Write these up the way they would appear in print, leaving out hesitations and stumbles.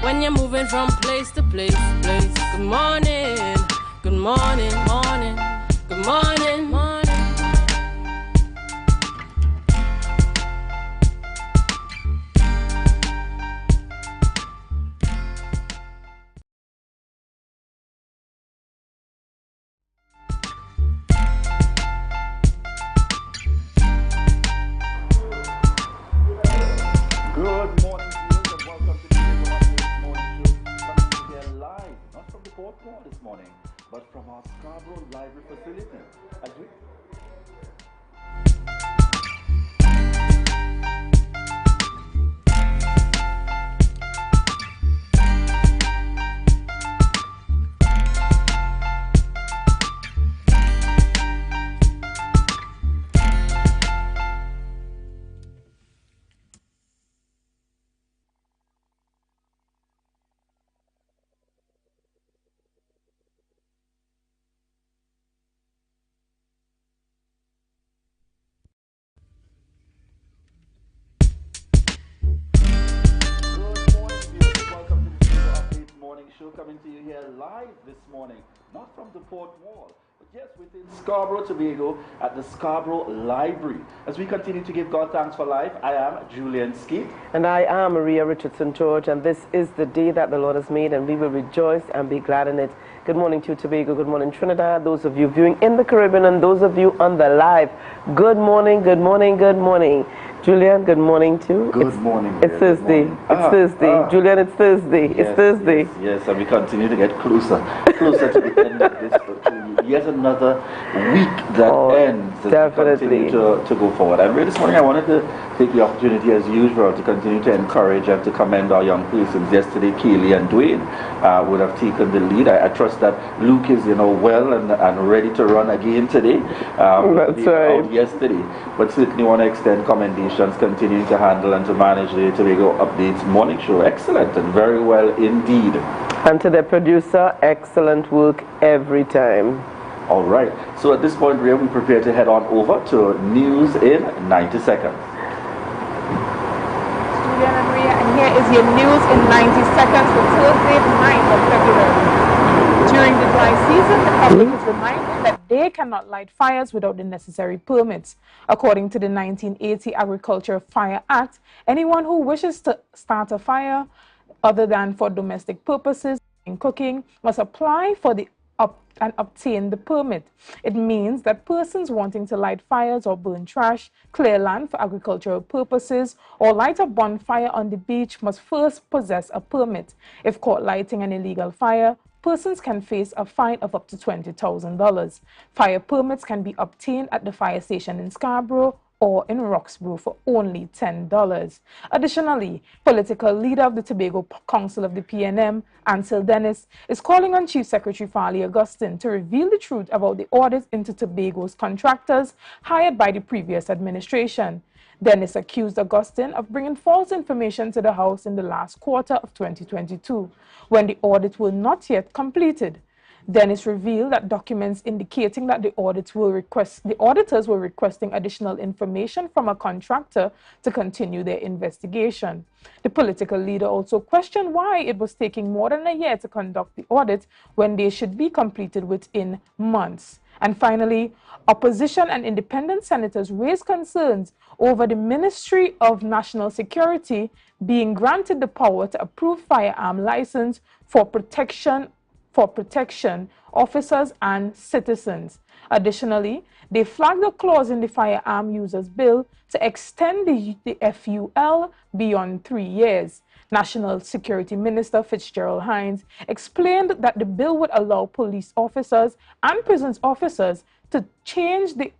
when you're moving from place to place. Good morning, good morning, morning, good morning, morning. Good morning, viewers, and welcome to the Tobago Updates morning show. Coming to here live, not from the fourth wall this morning, but from our Scarborough Library facility. As we show coming to you here live this morning, not from the port wall, but yes, within Scarborough, Tobago, at the Scarborough Library. As we continue to give God thanks for life, I am Julian Skeet. And I am Maria Richardson George, and this is the day that the Lord has made, and we will rejoice and be glad in it. Good morning to Tobago, good morning Trinidad, those of you viewing in the Caribbean, and those of you on the live. Good morning, good morning, good morning. Julian, good morning too. Good morning. It's Thursday. It's Thursday. Julian, it's Thursday. Yes, it's Thursday. Yes, and we continue to get closer to the end of this. Yet another week that ends. Definitely. Continue to go forward. And really this morning I wanted to take the opportunity as usual to continue to encourage and to commend our young persons. Yesterday, Kaylee and Dwayne would have taken the lead. I trust that Luke is, well and ready to run again today. That's right. Out yesterday. But certainly want to extend commendations, continuing to handle and to manage the Tobago Updates morning show. Excellent and very well indeed. And to the producer, excellent work every time. All right. So at this point, we prepare to head on over to news in 90 seconds. Julian and Maria, and here is your news in 90 seconds for Thursday, 9th of February. During the dry season, the public is reminded that they cannot light fires without the necessary permits. According to the 1980 Agriculture Fire Act, anyone who wishes to start a fire other than for domestic purposes in cooking must apply for and obtain the permit. It means that persons wanting to light fires or burn trash, clear land for agricultural purposes, or light a bonfire on the beach must first possess a permit. If caught lighting an illegal fire, persons can face a fine of up to $20,000. Fire permits can be obtained at the fire station in Scarborough or in Roxborough for only $10. Additionally, political leader of the Tobago Council of the PNM, Ansel Dennis, is calling on Chief Secretary Farley Augustine to reveal the truth about the audits into Tobago's contractors hired by the previous administration. Dennis accused Augustine of bringing false information to the House in the last quarter of 2022, when the audits were not yet completed. Dennis revealed that documents indicating that the auditors were requesting additional information from a contractor to continue their investigation. The political leader also questioned why it was taking more than a year to conduct the audit when they should be completed within months. And finally, opposition and independent senators raised concerns over the Ministry of National Security being granted the power to approve firearm license for protection officers and citizens. Additionally, they flagged a clause in the Firearm Users Bill to extend the FUL beyond 3 years. National Security Minister Fitzgerald Hines explained that the bill would allow police officers and prisons officers to change the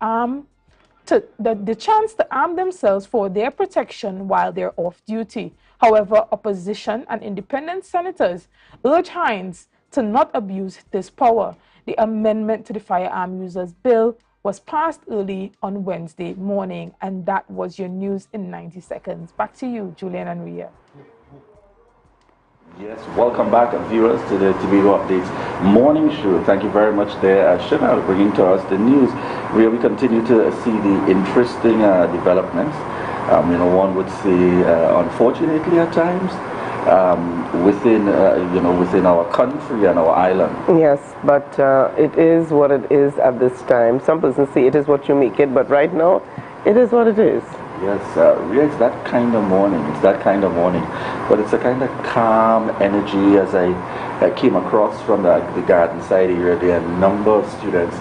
chance to arm themselves for their protection while they're off duty. However, opposition and independent senators urge Hines to not abuse this power. The amendment to the Firearm Users Bill was passed early on Wednesday morning, and that was your news in 90 seconds. Back to you, Julian and Ria. Yes, welcome back, viewers, to the Tobago Updates morning show. Thank you very much there, Chanel, bringing to us the news. Where we continue to see the interesting developments. One would say, unfortunately at times, within within our country and our island. Yes, but it is what it is at this time. Some persons say it is what you make it, but right now, it is what it is. Yes, it's that kind of morning. It's that kind of morning, but it's a kind of calm energy. As I came across from the garden side area, there are a number of students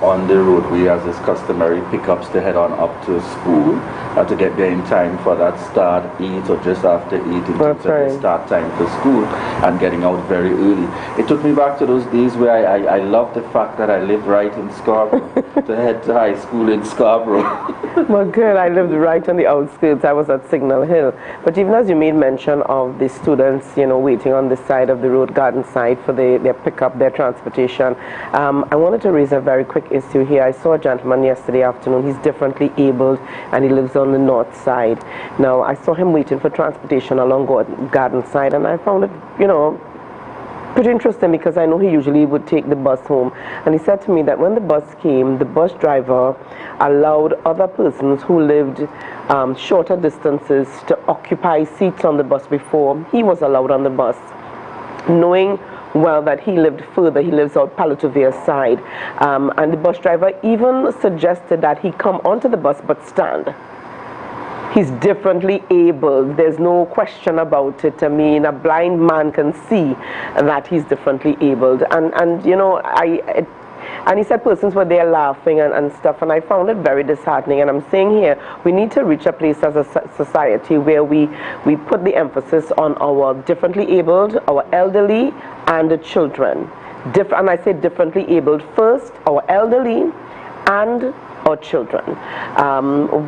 on the roadway, as is customary, pickups to head on up to school to get there in time for that start 8 or just after 8 in terms of the start time for school, and getting out very early. It took me back to those days where I love the fact that I lived right in Scarborough to head to high school in Scarborough. Well, good. I lived right on the outskirts. I was at Signal Hill. But even as you made mention of the students, waiting on the side of the road garden side for their pickup, their transportation, I wanted to raise a very quick issue here. I saw a gentleman yesterday afternoon. He's differently abled and he lives on the north side. Now, I saw him waiting for transportation along garden side, and I found it, pretty interesting, because I know he usually would take the bus home, and he said to me that when the bus came, the bus driver allowed other persons who lived shorter distances to occupy seats on the bus before he was allowed on the bus, knowing well that he lived further. He lives out Palatuvia side, and the bus driver even suggested that he come onto the bus but stand. He's differently abled. There's no question about it. I mean, a blind man can see that he's differently abled. And he said persons were there laughing and stuff, and I found it very disheartening. And I'm saying here, we need to reach a place as a society where we put the emphasis on our differently abled, our elderly, and the children. And I say differently abled first, our elderly, and our children.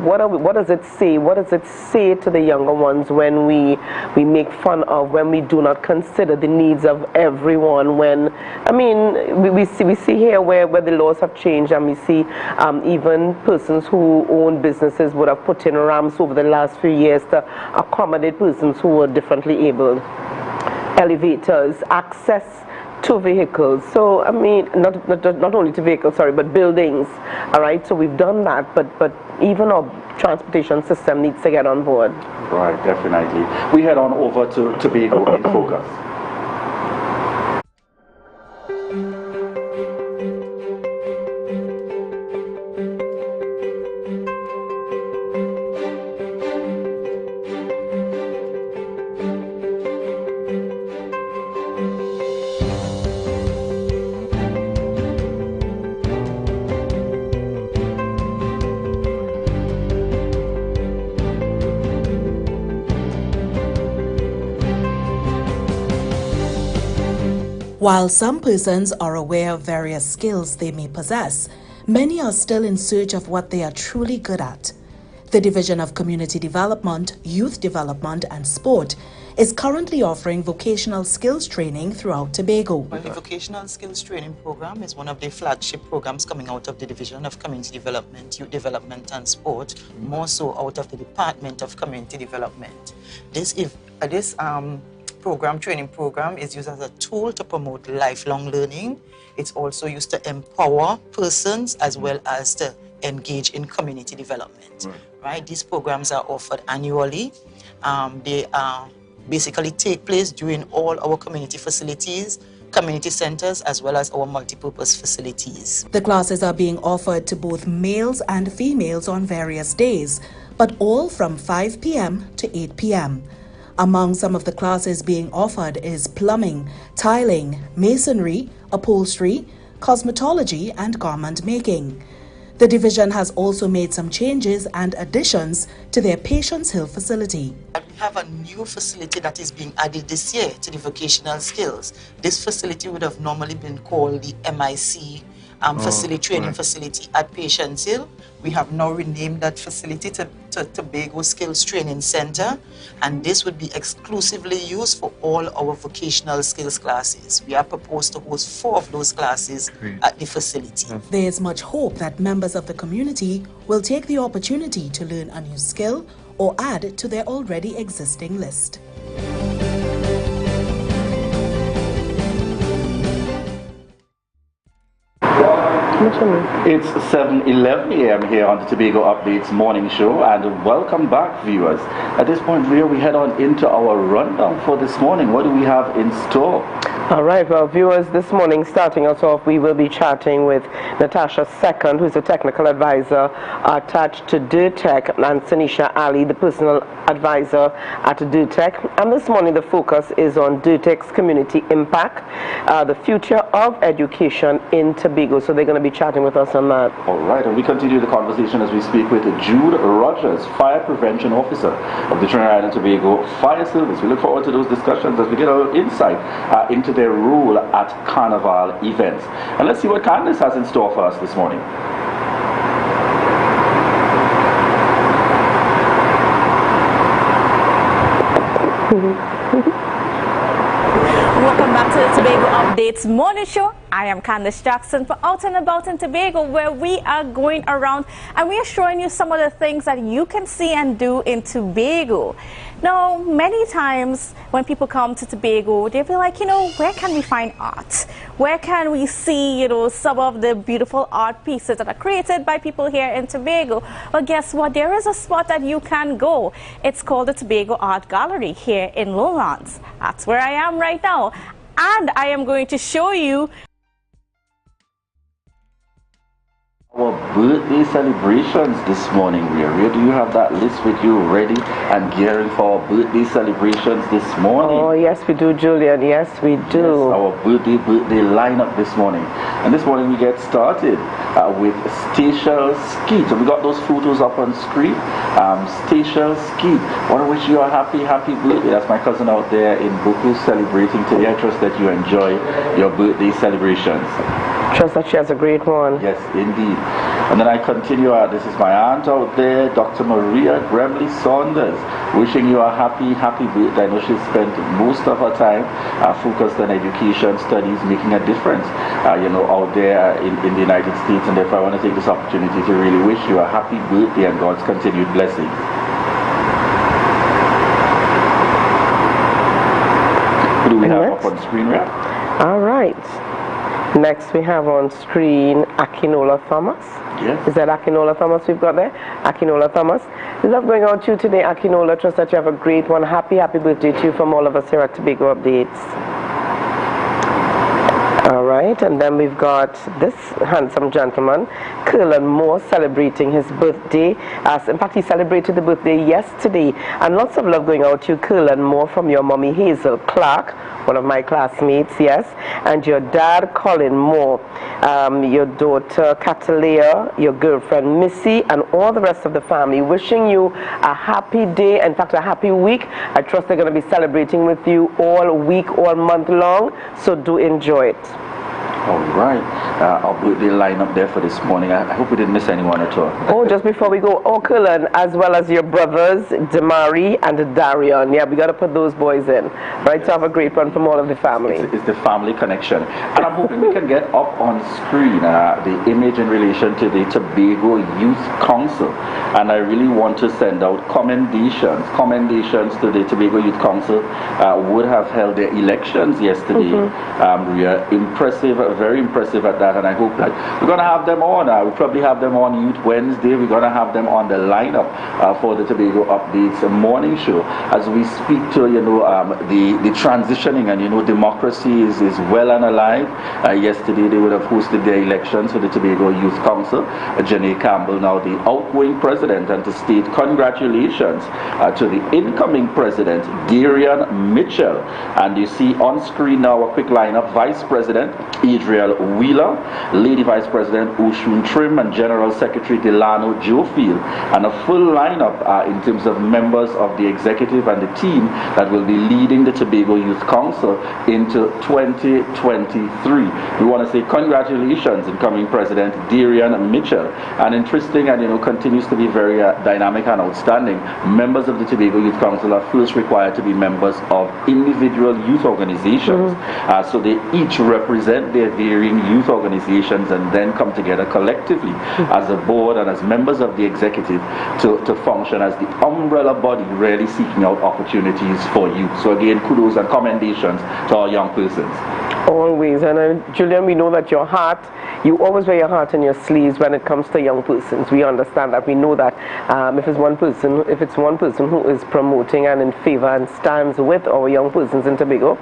What does it say? What does it say to the younger ones when we make fun of, when we do not consider the needs of everyone? When, I mean, we see here where the laws have changed, and we see even persons who own businesses would have put in ramps over the last few years to accommodate persons who were differently abled. Elevators, access to vehicles. So I mean, not only to vehicles, sorry, but buildings. All right. So we've done that, but even our transportation system needs to get on board. Right, definitely. We head on over to Tobago in Focus. While some persons are aware of various skills they may possess, many are still in search of what they are truly good at. The Division of Community Development, Youth Development and Sport is currently offering vocational skills training throughout Tobago. Well, the Vocational Skills Training Program is one of the flagship programs coming out of the Division of Community Development, Youth Development and Sport, more so out of the Department of Community Development. This training program is used as a tool to promote lifelong learning. It's also used to empower persons as well as to engage in community development. Right? These programs are offered annually. They basically take place during all our community facilities, community centers, as well as our multipurpose facilities. The classes are being offered to both males and females on various days, but all from 5 p.m. to 8 p.m. Among some of the classes being offered is plumbing, tiling, masonry, upholstery, cosmetology, and garment making. The division has also made some changes and additions to their Patience Hill facility. We have a new facility that is being added this year to the vocational skills. This facility would have normally been called the MIC training facility at Patience Hill. We have now renamed that facility to Tobago Skills Training Center, and this would be exclusively used for all our vocational skills classes. We are proposed to host 4 of those classes at the facility. There is much hope that members of the community will take the opportunity to learn a new skill or add to their already existing list. It's 7:11 a.m. here on the Tobago Updates morning show, and welcome back, viewers. At this point, we head on into our rundown for this morning. What do we have in store? All right, well, viewers, this morning, starting us off, we will be chatting with Natasha Second, who is a technical advisor attached to DIRTech, and Sanisha Ali, the personal advisor at DIRTech. And this morning, the focus is on DIRTech's community impact, the future of education in Tobago. So they're going to be chatting with us on that. All right, and we continue the conversation as we speak with Jude Rogers, Fire Prevention Officer of the Trinidad and Tobago Fire Service. We look forward to those discussions as we get our insight into their role at Carnival events. And let's see what Candace has in store for us this morning. Welcome back to the Tobago Updates morning show. I am Candace Jackson for Out and About in Tobago, where we are going around and we are showing you some of the things that you can see and do in Tobago. Now, many times when people come to Tobago, they feel like, where can we find art? Where can we see, some of the beautiful art pieces that are created by people here in Tobago? Well, guess what? There is a spot that you can go. It's called the Tobago Art Gallery here in Lowlands. That's where I am right now. And I am going to show you our birthday celebrations this morning. Where do you have that list with you ready and gearing for our birthday celebrations this morning? Oh, yes, we do, Julian. Yes, we do. Yes, our birthday lineup this morning. And this morning we get started with Stacia Skeet. So we got those photos up on screen. Stacia Skeet, I want to wish you a happy birthday. That's my cousin out there in Buku celebrating today. I trust that you enjoy your birthday celebrations. Trust that she has a great one. Yes, indeed. And then I continue, this is my aunt out there, Dr. Maria Gremley Saunders, wishing you a happy birthday. I know she spent most of her time focused on education, studies, making a difference, out there in the United States. And therefore I want to take this opportunity to really wish you a happy birthday and God's continued blessings. Who do we have up on screen here? All right. Next we have on screen Akinola Thomas. Yes. Is that Akinola Thomas we've got there? Akinola Thomas. We love going out to you today, Akinola. Trust that you have a great one. Happy birthday to you from all of us here at Tobago Updates. All right, and then we've got this handsome gentleman, Curlin Moore, celebrating his birthday. In fact, he celebrated the birthday yesterday. And lots of love going out to you, Curlin Moore, from your mommy Hazel Clark, one of my classmates, yes, and your dad, Colin Moore, your daughter, Catalea, your girlfriend, Missy, and all the rest of the family. Wishing you a happy day, in fact, a happy week. I trust they're going to be celebrating with you all week, all month long, so do enjoy it. All right, our birthday lineup there for this morning. I hope we didn't miss anyone at all. Oh, just before we go, Curlin, as well as your brothers, Damari and Darion. Yeah, we got to put those boys in, right? So have a great one from all of the family. It's the family connection. And I'm hoping we can get up on screen the image in relation to the Tobago Youth Council. And I really want to send out commendations to the Tobago Youth Council. Would have held their elections yesterday. We are impressive, very impressive at that, and I hope that we're going to have them on. We'll probably have them on Youth Wednesday. We're going to have them on the lineup for the Tobago Updates morning show as we speak to the transitioning, and democracy is well and alive. Yesterday they would have hosted their elections for the Tobago Youth Council. Janae Campbell, now the outgoing president, and to state congratulations to the incoming president, Darian Mitchell. And you see on screen now a quick lineup: Vice President Adriel Wheeler, Lady Vice President Oshun Trim, and General Secretary Delano Jofield, and a full lineup in terms of members of the executive and the team that will be leading the Tobago Youth Council into 2023. We want to say congratulations, incoming President Darian Mitchell. And interesting, and continues to be very dynamic and outstanding. Members of the Tobago Youth Council are first required to be members of individual youth organizations. So they each represent their varying youth organizations and then come together collectively as a board and as members of the executive to function as the umbrella body, really seeking out opportunities for youth. So again, kudos and commendations to our young persons. Always. And Julian, we know that your heart you always wear your heart on your sleeves when it comes to young persons. We understand that. We know that if it's one person who is promoting and in favor and stands with our young persons in Tobago,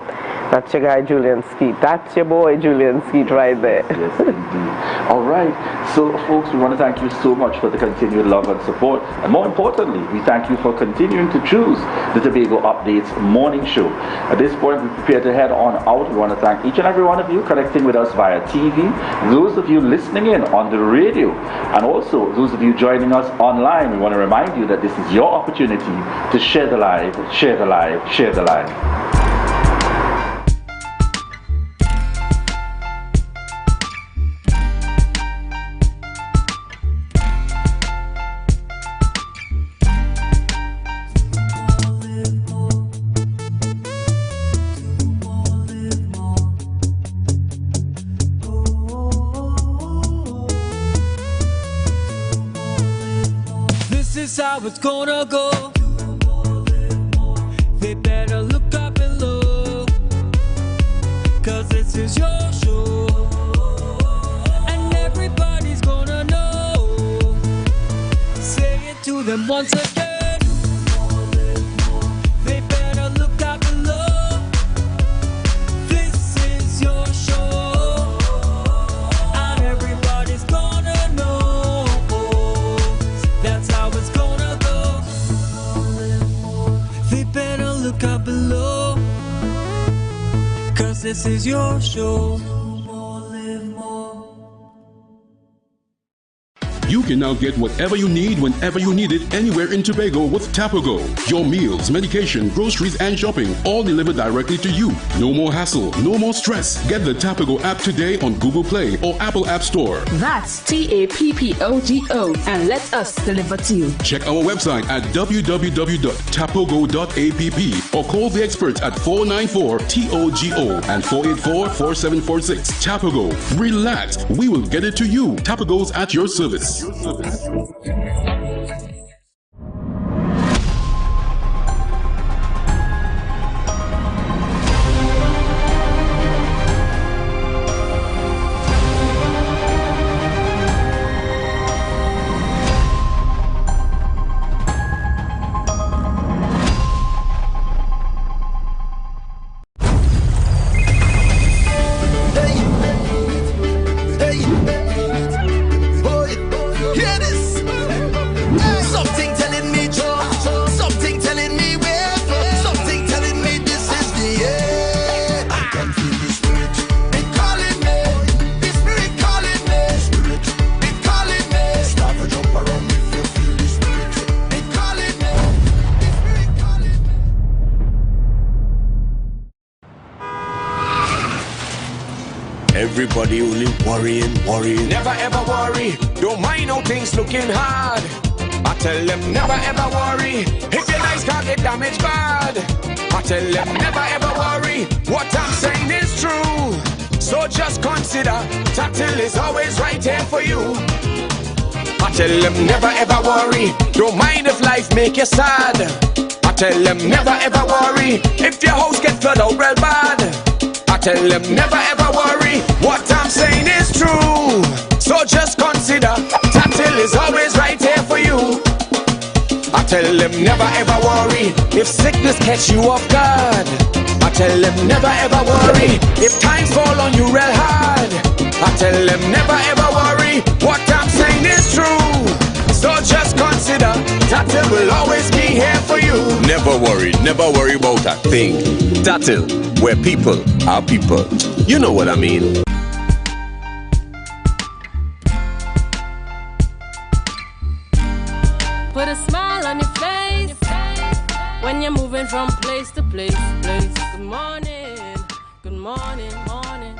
that's your guy Julian Skeet. That's your boy Julian Skeet right there. Yes, indeed. All right. So, folks, we want to thank you so much for the continued love and support. And more importantly, we thank you for continuing to choose the Tobago Updates morning show. At this point, we prepare to head on out. We want to thank each and every one of you connecting with us via TV, those of you listening in on the radio, and also those of you joining us online. We want to remind you that this is your opportunity to share the live, share the live, share the live. How it's gonna go. They better look up below, 'cause this is your show, and everybody's gonna know. Say it to them once again. They better look up below. This is your show, and everybody's gonna know. That's how it's gonna. Look up below, 'cause this is your show. You can now get whatever you need whenever you need it anywhere in Tobago with Tobago. Your meals, medication, groceries and shopping all delivered directly to you. No more hassle, no more stress. Get the Tobago app today on Google Play or Apple App Store. That's TAPPOGO and let us deliver to you. Check our website at www.tapogo.app or call the experts at 494-TOGO and 484-4746. Tobago. Relax. We will get it to you. Tobago's at your service. Everybody only worrying. Never ever worry. Don't mind how things looking hard. I tell them never ever worry. If your nice can't get damaged bad. I tell them never ever worry. What I'm saying is true. So just consider Tatil is always right here for you. I tell them never ever worry. Don't mind if life make you sad. I tell them never ever worry. If your house get flooded out real bad. I tell them never ever worry. What I'm saying is true. So just consider Tatil is always right here for you. I tell them never ever worry. If sickness catch you off guard. I tell them never ever worry. If times fall on you real hard. I tell them never ever worry. What I'm saying is true. So just consider Tatil will always be here for you. Never worry about a thing. Tatil, where people are people. You know what I mean. Put a smile on your face when you're moving from place to place. Good morning, morning.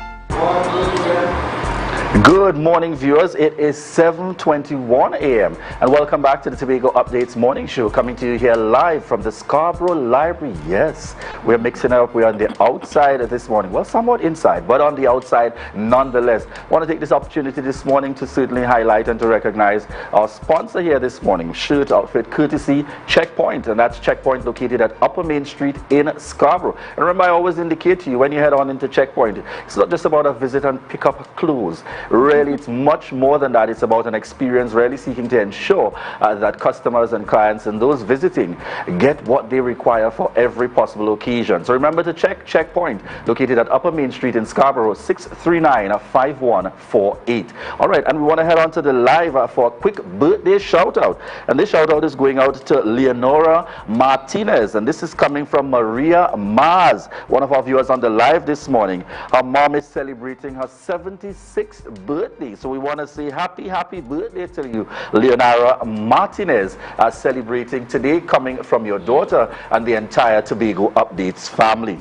Good morning, viewers. It is 7:21 a.m. and welcome back to the Tobago Updates morning show, coming to you here live from the Scarborough Library. Yes, we're mixing it up. We're on the outside this morning. Well, somewhat inside, but on the outside nonetheless. I want to take this opportunity this morning to certainly highlight and to recognize our sponsor here this morning, shirt outfit courtesy Checkpoint, and that's Checkpoint located at Upper Main Street in Scarborough. And remember, I always indicate to you when you head on into Checkpoint, it's not just about a visit and pick up clothes. really it's much more than that. It's about an experience really seeking to ensure that customers and clients and those visiting get what they require for every possible occasion. So remember to check Checkpoint, located at Upper Main Street in Scarborough, 639-5148. All right, and we want to head on to the live for a quick birthday shout out. And this shout out is going out to Leonora Martinez, and this is coming from Maria Mars, one of our viewers on the live this morning. Her mom is celebrating her 76th birthday, so we want to say happy birthday to you, Leonora Martinez, celebrating today, coming from your daughter and the entire Tobago Updates family.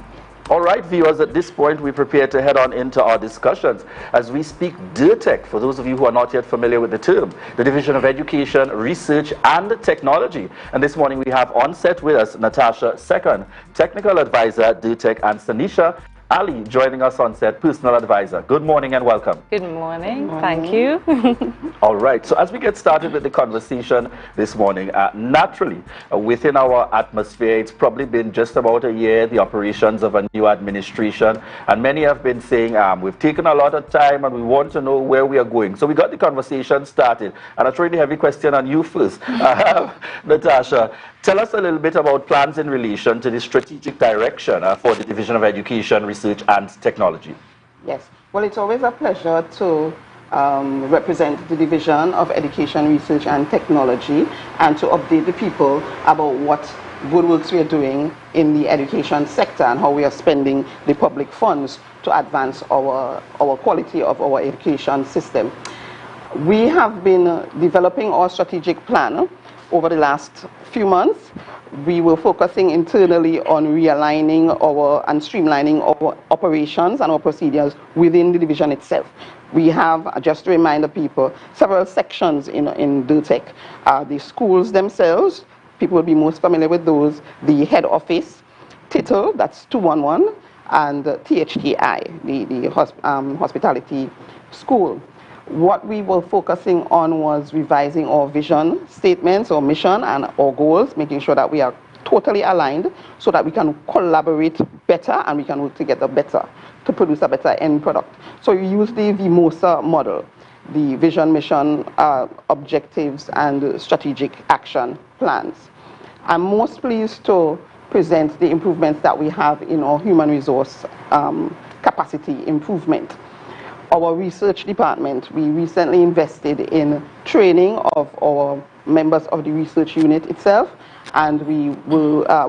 All right, viewers, at this point we prepare to head on into our discussions as we speak DIRTEC. For those of you who are not yet familiar with the term, the Division of Education, Research and Technology. And this morning we have on set with us Natasha Second, Technical Advisor, DIRTEC, and Sanisha Ali joining us on set, Personal Advisor. Good morning and welcome. Good morning. Thank you. All right, so as we get started with the conversation this morning, naturally, within our atmosphere, it's probably been just about a year, the operations of a new administration, and many have been saying, we've taken a lot of time and we want to know where we are going. So we got the conversation started, and I'll throw the heavy question on you first. Natasha, tell us a little bit about plans in relation to the strategic direction for the Division of Education, Research and Technology. Yes, well, it's always a pleasure to represent the Division of Education, Research and Technology and to update the people about what good works we are doing in the education sector and how we are spending the public funds to advance our quality of our education system. We have been developing our strategic plan over the last few months. We were focusing internally on realigning and streamlining our operations and our procedures within the division itself. We have, just to remind the people, several sections in DIRTEC. The schools themselves, people will be most familiar with those, the head office, TITL, that's 211, and THTI, the hospitality school. What we were focusing on was revising our vision statements, our mission, and our goals, making sure that we are totally aligned so that we can collaborate better and we can work together better to produce a better end product. So we use the VMOSA model, the vision, mission, objectives, and strategic action plans. I'm most pleased to present the improvements that we have in our human resource capacity improvement. Our research department, we recently invested in training of our members of the research unit itself, and we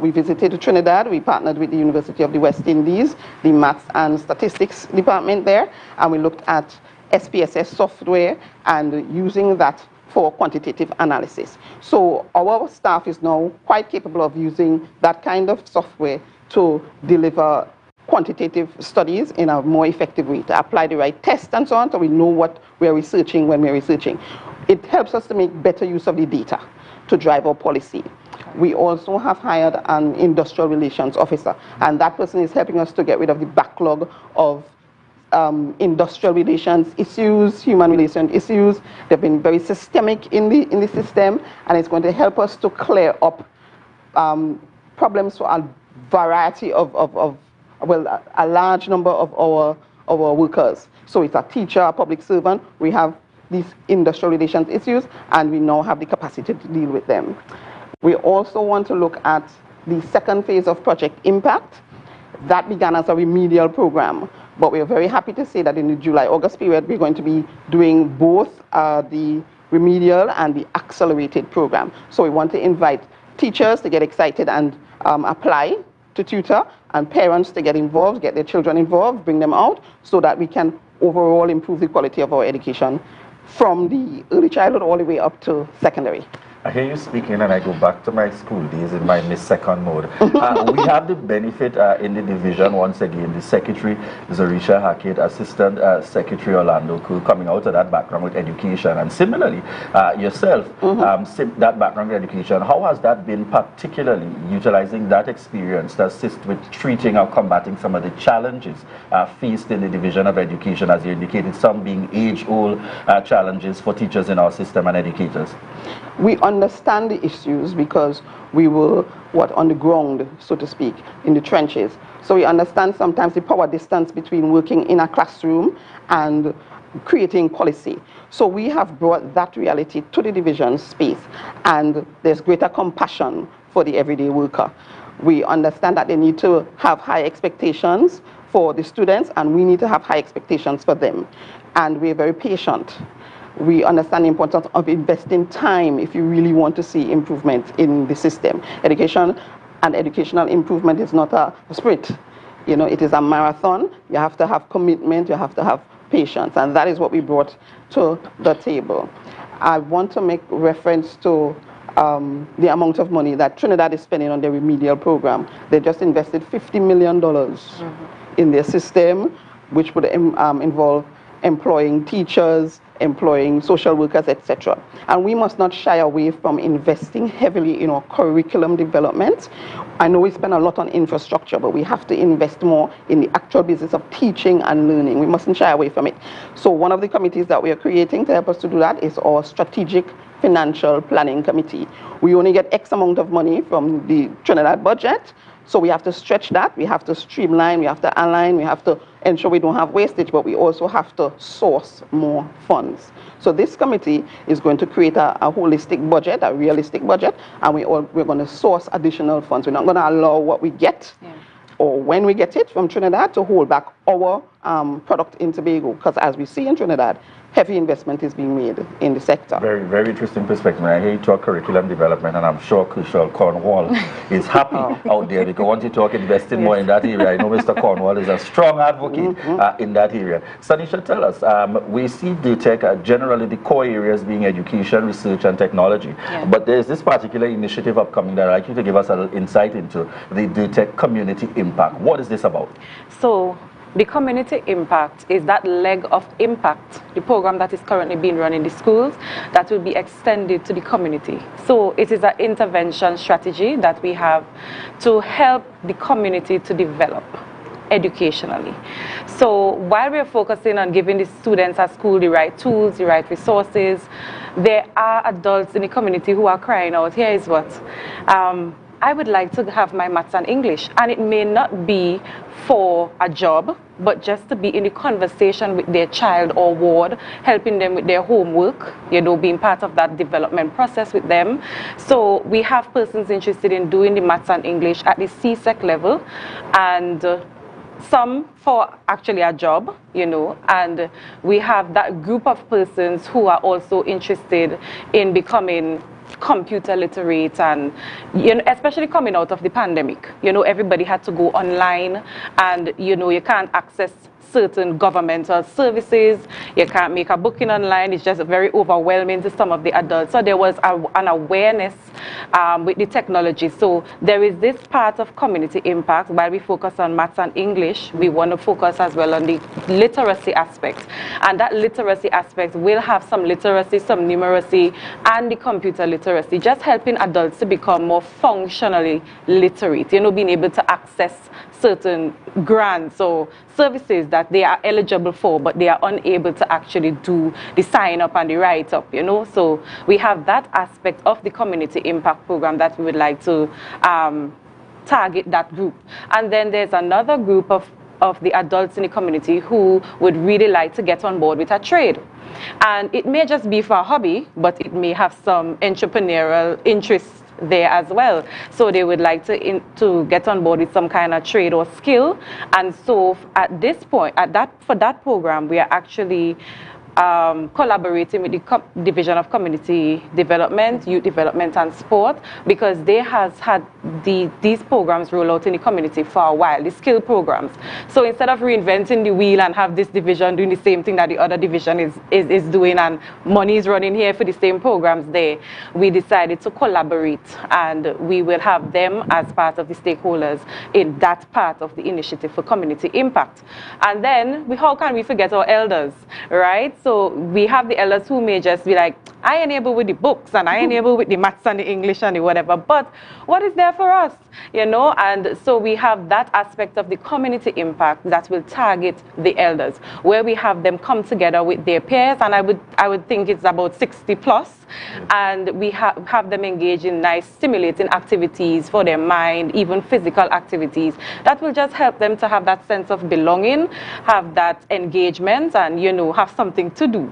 visited Trinidad. We partnered with the University of the West Indies, the Maths and Statistics department there, and we looked at SPSS software and using that for quantitative analysis. So our staff is now quite capable of using that kind of software to deliver quantitative studies in a more effective way, to apply the right tests and so on, so we know what we're researching when we're researching. It helps us to make better use of the data to drive our policy. We also have hired an industrial relations officer, and that person is helping us to get rid of the backlog of industrial relations issues, human relations issues. They've been very systemic in the system, and it's going to help us to clear up problems for a variety well, a large number of our workers. So it's a teacher, a public servant. We have these industrial relations issues, and we now have the capacity to deal with them. We also want to look at the second phase of Project Impact. That began as a remedial program, but we're very happy to say that in the July-August period, we're going to be doing both the remedial and the accelerated program. So we want to invite teachers to get excited and apply to tutor, and parents to get involved, get their children involved, bring them out, so that we can overall improve the quality of our education from the early childhood all the way up to secondary. I hear you speaking and I go back to my school days in my Miss Second mode. We have the benefit in the division, once again, the Secretary Zarisha Hackett, Assistant Secretary Orlando Cool, coming out of that background with education. And similarly, yourself, that background with education, how has that been, particularly utilizing that experience to assist with treating or combating some of the challenges faced in the Division of Education, as you indicated, some being age-old challenges for teachers in our system and educators? We understand the issues because we were, on the ground, so to speak, in the trenches. So we understand sometimes the power distance between working in a classroom and creating policy. So we have brought that reality to the division space, and there's greater compassion for the everyday worker. We understand that they need to have high expectations for the students, and we need to have high expectations for them. And we're very patient. We understand the importance of investing time if you really want to see improvement in the system. Education and educational improvement is not a sprint. You know, it is a marathon. You have to have commitment, you have to have patience, and that is what we brought to the table. I want to make reference to the amount of money that Trinidad is spending on their remedial program. They just invested $50 million in their system, which would involve employing teachers, employing social workers, etc. And we must not shy away from investing heavily in our curriculum development. I know we spend a lot on infrastructure, but we have to invest more in the actual business of teaching and learning. We mustn't shy away from it. So one of the committees that we are creating to help us to do that is our strategic financial planning committee. We only get X amount of money from the Trinidad budget, so we have to stretch that, we have to streamline, we have to align, we have to ensure we don't have wastage, but we also have to source more funds. So this committee is going to create a holistic budget, a realistic budget, and we're going to source additional funds. We're not going to allow what we get or when we get it from Trinidad to hold back our product in Tobago, because as we see in Trinidad, heavy investment is being made in the sector. Very, very interesting perspective. I hear you talk curriculum development, and I'm sure Kushal Cornwall is happy out there, because once you talk investing more in that area, I know Mr. Cornwall is a strong advocate in that area. Sanisha, tell us, we see DTech, generally the core areas being education, research, and technology. But there's this particular initiative upcoming that I'd like you to give us a little insight into, the DTech Community Impact. What is this about? So, the community impact is that leg of impact, the program that is currently being run in the schools, that will be extended to the community. So it is an intervention strategy that we have to help the community to develop educationally. So while we're focusing on giving the students at school the right tools, the right resources, there are adults in the community who are crying out, here is what, I would like to have my maths and English, and it may not be for a job, but just to be in the conversation with their child or ward, helping them with their homework, you know, being part of that development process with them. So we have persons interested in doing the maths and English at the CSEC level, and some for actually a job, you know, and we have that group of persons who are also interested in becoming computer literate, and you know, especially coming out of the pandemic, you know, everybody had to go online, and you know, you can't access certain governmental services, you can't make a booking online, it's just very overwhelming to some of the adults. So there was an awareness with the technology. So there is this part of community impact. While we focus on maths and English, we want to focus as well on the literacy aspect, and that literacy aspect will have some literacy, some numeracy, and the computer literacy, just helping adults to become more functionally literate, you know, being able to access certain grants or services that they are eligible for, but they are unable to actually do the sign up and the write up, you know. So we have that aspect of the community impact program that we would like to target that group. And then there's another group of the adults in the community who would really like to get on board with a trade. And it may just be for a hobby, but it may have some entrepreneurial interests there as well. So they would like to get on board with some kind of trade or skill. And so at this point, for that program, we are actually collaborating with the Division of Community Development, Youth Development and Sport, because they has had these programs roll out in the community for a while, the skill programs. So instead of reinventing the wheel and have this division doing the same thing that the other division is doing, and money is running here for the same programs there, we decided to collaborate, and we will have them as part of the stakeholders in that part of the initiative for community impact. And then, how can we forget our elders, right? So we have the elders who may just be like, I ain't able with the books, and I ain't able with the maths and the English and the whatever, but what is there for us? you know, and so we have that aspect of the community impact that will target the elders, where we have them come together with their peers, and I would think it's about 60 plus, and we have them engage in nice stimulating activities for their mind, even physical activities that will just help them to have that sense of belonging, have that engagement, and, you know, have something to do.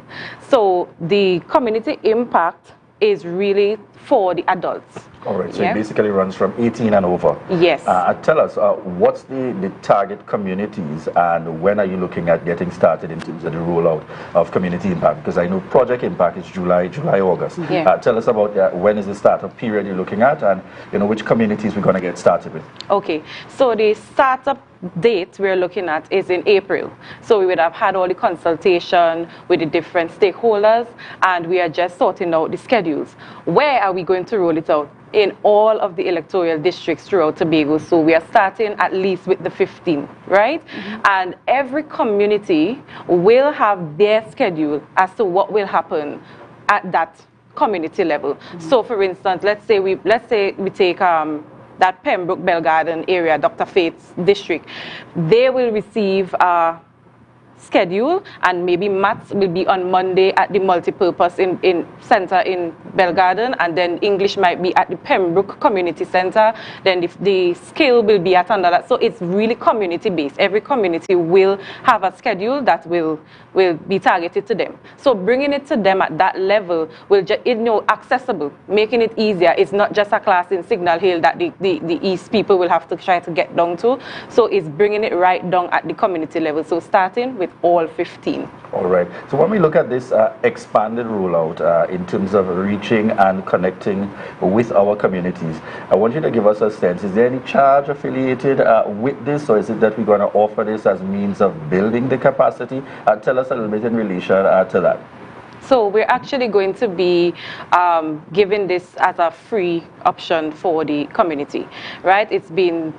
So the community impact is really for the adults. All right, so it basically runs from 18 and over. Yes. Tell us, what's the target communities, and when are you looking at getting started in terms of the rollout of community impact? Because I know Project Impact is July, August. Yeah. Tell us about when is the startup period you're looking at, and you know which communities we're going to get started with. Okay, so the startup date we're looking at is in April. So we would have had all the consultation with the different stakeholders, and we are just sorting out the schedules. Where are we going to roll it out? In all of the electoral districts throughout Tobago. So we are starting at least with the 15, right? And every community will have their schedule as to what will happen at that community level. So for instance, let's say we take that Pembroke Bell Garden area, Dr. Faith's district. They will receive a schedule, and maybe maths will be on Monday at the multipurpose in center in Bell Garden, and then English might be at the Pembroke Community Center, then the skill will be at another. So it's really community based. Every community will have a schedule that will be targeted to them. So bringing it to them at that level will just, you know, accessible, making it easier. It's not just a class in Signal Hill that the East people will have to try to get down to. So it's bringing it right down at the community level. So starting with all 15. All right. So when we look at this expanded rollout in terms of reaching and connecting with our communities, I want you to give us a sense. Is there any charge affiliated with this, or is it that we're going to offer this as means of building the capacity? Tell us a little bit in relation to that. So we're actually going to be giving this as a free option for the community, right? It's been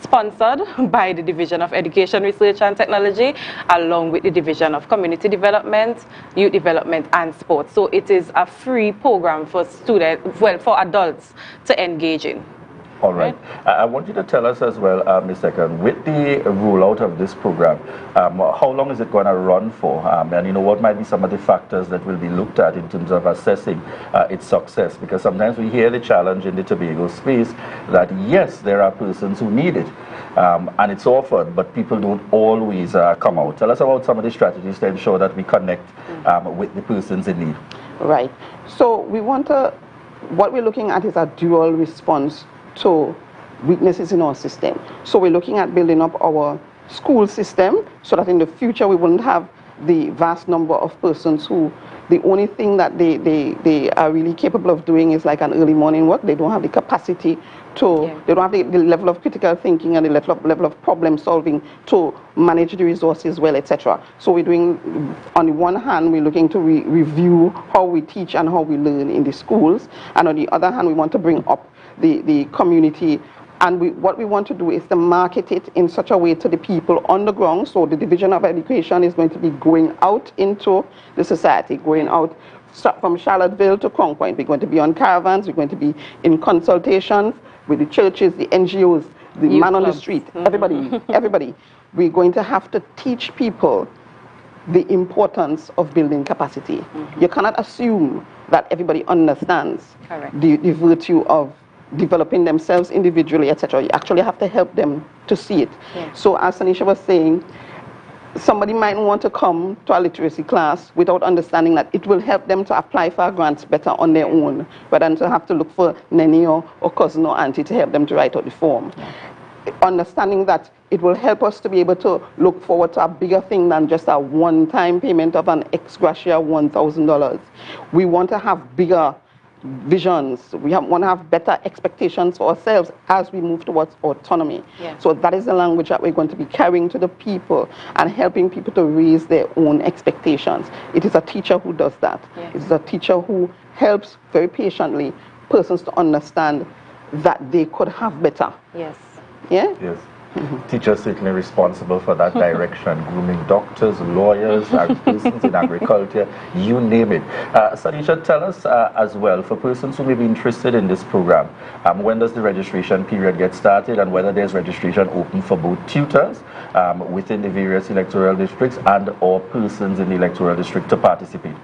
sponsored by the Division of Education, Research and Technology, along with the Division of Community Development, Youth Development and Sports. So it is a free program for students, well, for adults to engage in. All right. I want you to tell us as well, Ms. Second, with the rollout of this program, how long is it going to run for? And you know, what might be some of the factors that will be looked at in terms of assessing its success? Because sometimes we hear the challenge in the Tobago space that, yes, there are persons who need it, and it's offered, but people don't always come out. Tell us about some of the strategies to ensure that we connect with the persons in need. Right. So we want to, what we're looking at is a dual response to weaknesses in our system. So we're looking at building up our school system so that in the future we wouldn't have the vast number of persons who the only thing that they are really capable of doing is like an early morning work. They don't have the capacity to, they don't have the level of critical thinking and the level of problem solving to manage the resources well, etc. So we're doing, on the one hand, we're looking to review how we teach and how we learn in the schools, and on the other hand, we want to bring up the community, and what we want to do is to market it in such a way to the people on the ground. So the Division of Education is going to be going out into the society, going out from Charlottesville to Crown Point. We're going to be on caravans, we're going to be in consultations with the churches, the NGOs, the Youth man on the clubs. street, everybody. We're going to have to teach people the importance of building capacity. You cannot assume that everybody understands the virtue of developing themselves individually, etc. You actually have to help them to see it. So as Tanisha was saying, somebody might want to come to a literacy class without understanding that it will help them to apply for grants better on their own, rather than to have to look for nanny or cousin or auntie to help them to write out the form. Understanding that it will help us to be able to look forward to a bigger thing than just a one-time payment of an ex gratia $1,000. We want to have bigger visions. We want to have better expectations for ourselves as we move towards autonomy. So that is the language that we're going to be carrying to the people and helping people to raise their own expectations. It is a teacher who does that. It is a teacher who helps very patiently persons to understand that they could have better. Yes. Yeah? Yes. Teachers certainly responsible for that direction, grooming doctors, lawyers, persons in agriculture, you name it. Sadisha, tell us as well, for persons who may be interested in this program, when does the registration period get started, and whether there's registration open for both tutors within the various electoral districts and or persons in the electoral district to participate?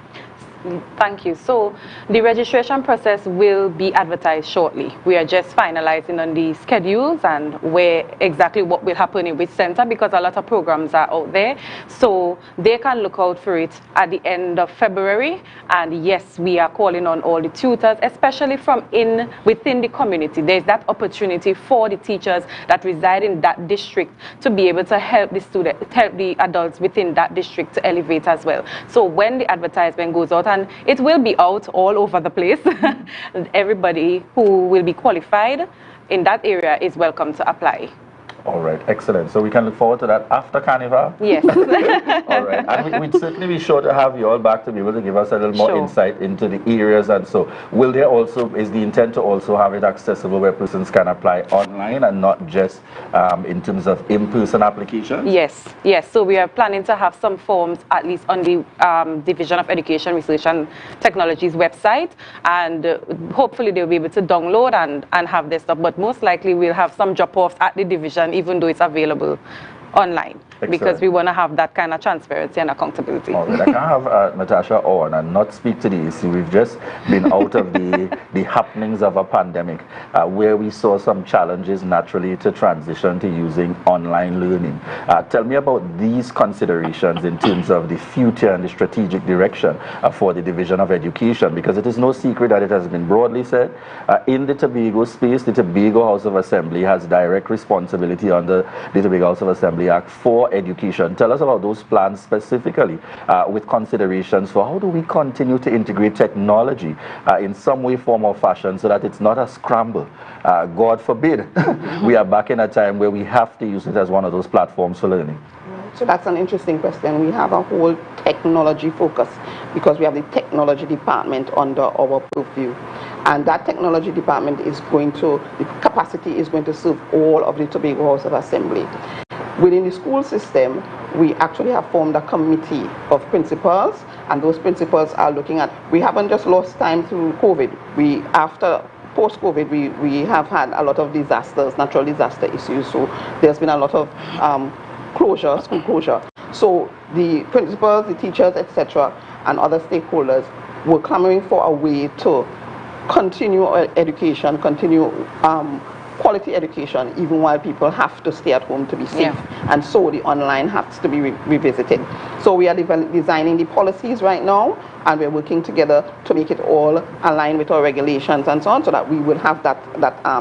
Thank you. So the registration process will be advertised shortly. We are just finalizing on the schedules and where exactly what will happen in which center, because a lot of programs are out there. So they can look out for it at the end of February. And yes, we are calling on all the tutors, especially from within the community. There's that opportunity for the teachers that reside in that district to be able to help the adults within that district to elevate as well. So when the advertisement goes out, and it will be out all over the place, everybody who will be qualified in that area is welcome to apply. All right, excellent. So we can look forward to that after Carnival? Yes. All right, and we'd certainly be sure to have you all back to be able to give us a little more insight into the areas. And so will there also, is the intent to also have it accessible where persons can apply online and not just in terms of in-person applications? Yes, yes. So we are planning to have some forms at least on the Division of Education, Research and Technology's website, and hopefully they'll be able to download and have this stuff. But most likely we'll have some drop-offs at the division, even though it's available online. Excellent. Because we want to have that kind of transparency and accountability. All right, I can't have Natasha on and not speak to the issue. We've just been out of the happenings of a pandemic where we saw some challenges naturally to transition to using online learning. Tell me about these considerations in terms of the future and the strategic direction for the Division of Education, because it is no secret that it has been broadly said in the Tobago space, the Tobago House of Assembly has direct responsibility under the Tobago House of Assembly Act for education. Tell us about those plans specifically with considerations for how do we continue to integrate technology in some way, form or fashion so that it's not a scramble. God forbid we are back in a time where we have to use it as one of those platforms for learning. So that's an interesting question. We have a whole technology focus because we have the technology department under our purview. And that technology department is going to, the capacity is going to serve all of the Tobago House of Assembly. Within the school system, we actually have formed a committee of principals, and those principals are looking at, we haven't just lost time through COVID. Post-COVID, we have had a lot of disasters, natural disaster issues, so there's been a lot of school closure. So the principals, the teachers, etc., and other stakeholders were clamoring for a way to continue education, continue quality education, even while people have to stay at home to be safe. And so the online has to be revisited. So we are designing the policies right now, and we're working together to make it all align with our regulations and so on, so that we will have that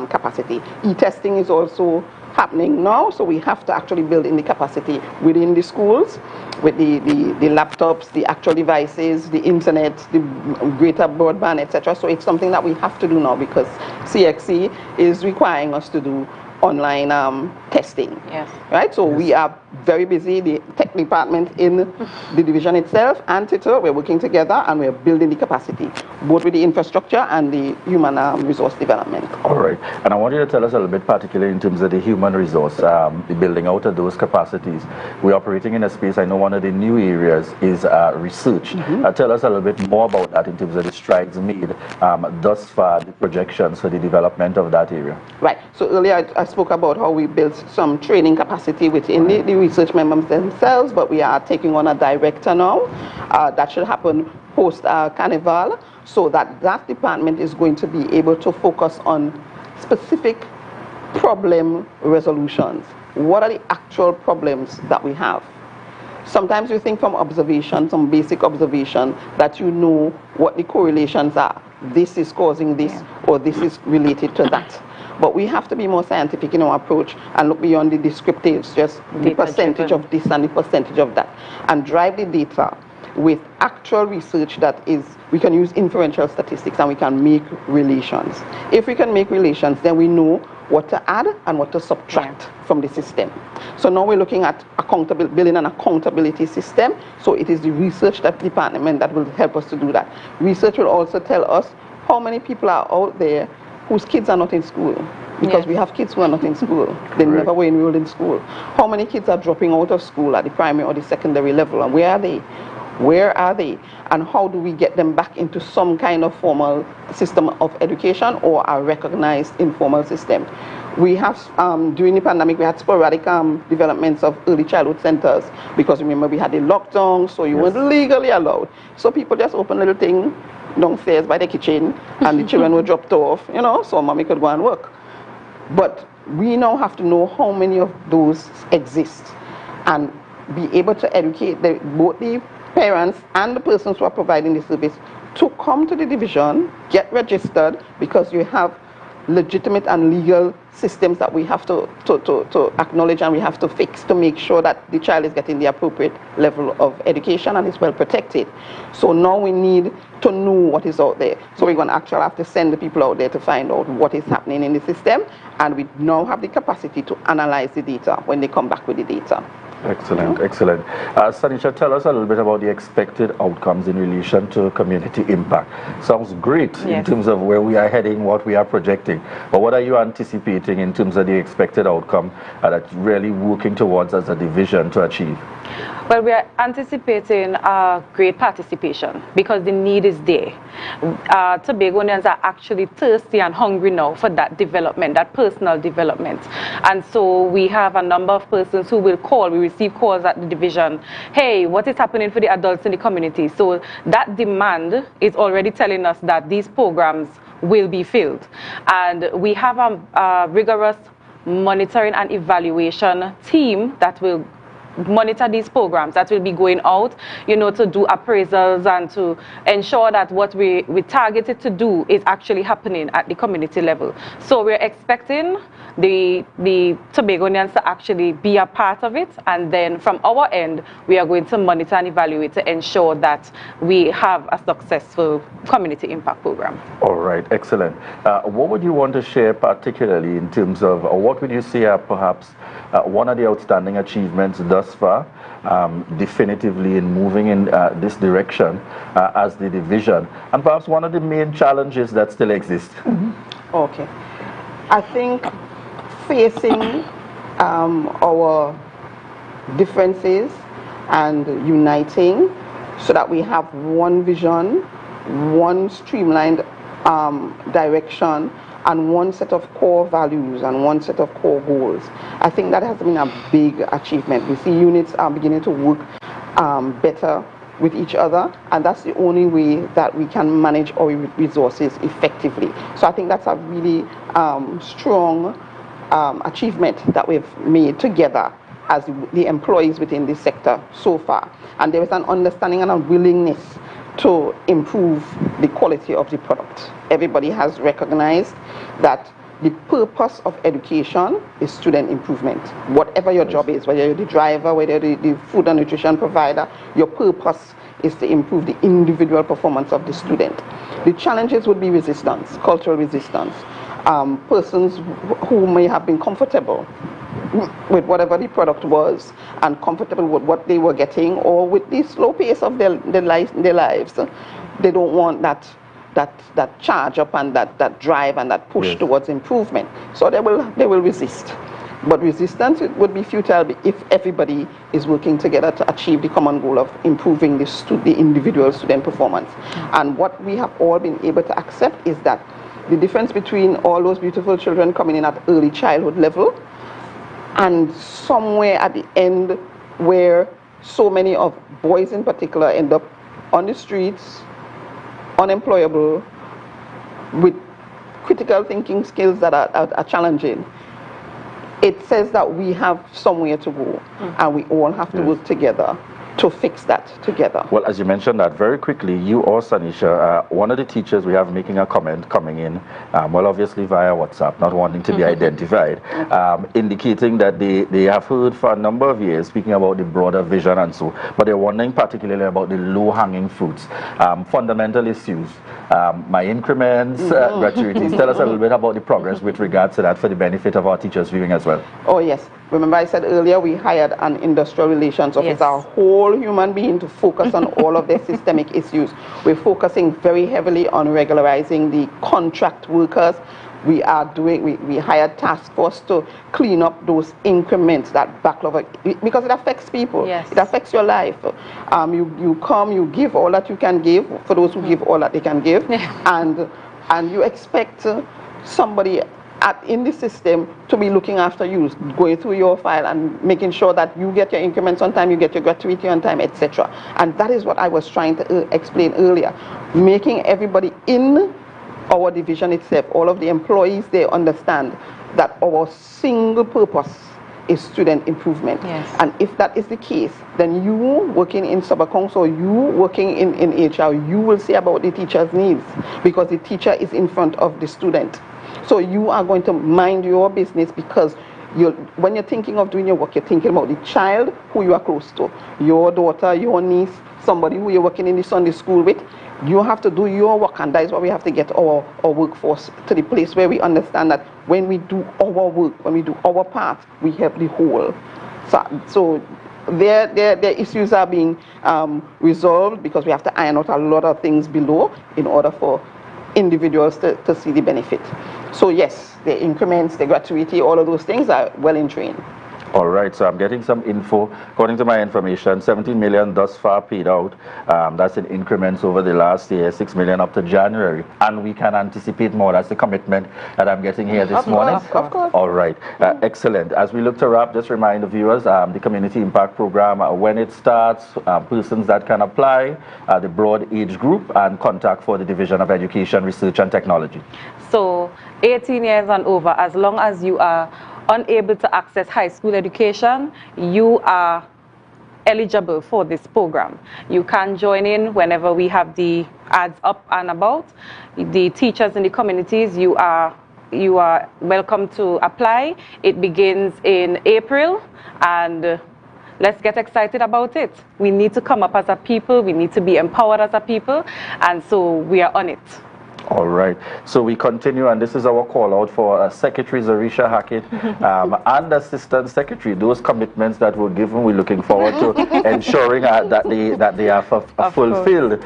capacity. E-testing is also happening now, so we have to actually build in the capacity within the schools with the laptops, the actual devices, the internet, the greater broadband, etc. So it's something that we have to do now because CXC is requiring us to do online testing. Yes. Right? So we are very busy, the tech department in the division itself and TITO, we're working together and we're building the capacity, both with the infrastructure and the human resource development. All right. And I want you to tell us a little bit, particularly in terms of the human resource, the building out of those capacities. We're operating in a space, I know one of the new areas is research. Tell us a little bit more about that in terms of the strides made thus far, the projections for the development of that area. Right. So earlier I spoke about how we built some training capacity within the research members themselves, but we are taking on a director now. That should happen post Carnival, so that department is going to be able to focus on specific problem resolutions. What are the actual problems that we have? Sometimes you think from observation, some basic observation, that you know what the correlations are. This is causing this, or this is related to that. But we have to be more scientific in our approach and look beyond the descriptives, just the percentage of this and the percentage of that, and drive the data with actual research that is, we can use inferential statistics and we can make relations. If we can make relations, then we know what to add and what to subtract from the system. So now we're looking at building an accountability system. So it is the research department that will help us to do that. Research will also tell us how many people are out there whose kids are not in school. because we have kids who are not in school. They never were enrolled in school. How many kids are dropping out of school at the primary or the secondary level, and where are they? Where are they? And how do we get them back into some kind of formal system of education or a recognized informal system? We have, during the pandemic, we had sporadic developments of early childhood centers, because remember we had the lockdown, so you weren't legally allowed. So people just opened a little thing downstairs by the kitchen, and the children were dropped off, you know, so mommy could go and work. But we now have to know how many of those exist and be able to educate both the parents and the persons who are providing the service to come to the division, get registered, because you have legitimate and legal systems that we have to acknowledge and we have to fix to make sure that the child is getting the appropriate level of education and is well protected. So now we need to know what is out there. So we're going to actually have to send the people out there to find out what is happening in the system, and we now have the capacity to analyze the data when they come back with the data. Excellent, excellent. Sanisha, tell us a little bit about the expected outcomes in relation to community impact. Sounds great in terms of where we are heading, what we are projecting. But what are you anticipating in terms of the expected outcome that you're really working towards as a division to achieve? Well, we are anticipating great participation because the need is there. Tobagonians are actually thirsty and hungry now for that development, that personal development. And so we have a number of persons who will call. We receive calls at the division, hey, what is happening for the adults in the community? So that demand is already telling us that these programs will be filled. And we have a rigorous monitoring and evaluation team that will monitor these programs, that will be going out, you know, to do appraisals and to ensure that what we targeted to do is actually happening at the community level. So we're expecting the Tobagonians to actually be a part of it, and then from our end we are going to monitor and evaluate to ensure that we have a successful community impact program. All right, excellent. What would you want to share particularly in terms of, or what would you say are perhaps one of the outstanding achievements thus far, definitively in moving in this direction as the division, and perhaps one of the main challenges that still exist? Okay. I think facing our differences and uniting so that we have one vision, one streamlined direction, and one set of core values and one set of core goals. I think that has been a big achievement. We see units are beginning to work better with each other, and that's the only way that we can manage our resources effectively. So I think that's a really strong achievement that we've made together as the employees within this sector so far. And there is an understanding and a willingness to improve the quality of the product. Everybody has recognized that the purpose of education is student improvement. Whatever your job is, whether you're the driver, whether you're the food and nutrition provider, your purpose is to improve the individual performance of the student. The challenges would be resistance, cultural resistance. Persons who may have been comfortable with whatever the product was and comfortable with what they were getting, or with the slow pace of their lives. They don't want that charge up and that drive and that push towards improvement. So they will resist. But resistance would be futile if everybody is working together to achieve the common goal of improving the individual student performance. And what we have all been able to accept is that the difference between all those beautiful children coming in at early childhood level and somewhere at the end where so many of boys in particular end up on the streets, unemployable, with critical thinking skills that are challenging. It says that we have somewhere to go, and we all have to work together to fix that together. Well, as you mentioned that very quickly, you or Sanisha, one of the teachers we have making a comment coming in, well, obviously via WhatsApp, not wanting to be identified, indicating that they have heard for a number of years speaking about the broader vision and so, but they're wondering particularly about the low-hanging fruits, fundamental issues, my increments, gratuities. Tell us a little bit about the progress with regards to that for the benefit of our teachers viewing as well. Oh, yes. Remember I said earlier we hired an industrial relations officer, a whole human being, to focus on all of their systemic issues. We're focusing very heavily on regularizing the contract workers, we hired task force to clean up those increments, that backlog, because it affects people. Yes. It affects your life. You come, you give all that you can give, for those who give all that they can give, and you expect somebody in the system to be looking after you, going through your file and making sure that you get your increments on time, you get your gratuity on time, etc. And that is what I was trying to explain earlier. Making everybody in our division itself, all of the employees, they understand that our single purpose is student improvement. Yes. And if that is the case, then you working in sub-accounts or you working in HR, you will see about the teacher's needs, because the teacher is in front of the student. So you are going to mind your business, because when you're thinking of doing your work, you're thinking about the child who you are close to, your daughter, your niece, somebody who you're working in the Sunday school with. You have to do your work, and that is why we have to get our workforce to the place where we understand that when we do our work, when we do our part, we help the whole. So their issues are being resolved, because we have to iron out a lot of things below in order for individuals to see the benefit. So yes, the increments, the gratuity, all of those things are well in train. All right, so I'm getting some info. According to my information, 17 million thus far paid out. That's in increments over the last year, 6 million up to January. And we can anticipate more. That's the commitment that I'm getting here this morning. Of course. All right, excellent. As we look to wrap, just remind the viewers, the Community Impact Program, when it starts, persons that can apply, the broad age group, and contact for the Division of Education, Research and Technology. So 18 years and over, as long as you are unable to access high school education, you are eligible for this program. You can join in whenever we have the ads up and about. The teachers in the communities, you are welcome to apply. It begins in April, and let's get excited about it. We need to come up as a people, we need to be empowered as a people, and so we are on it. All right, so we continue, and this is our call out for Secretary Zarisha Hackett and Assistant Secretary. Those commitments that were given, we're looking forward to ensuring that they are fulfilled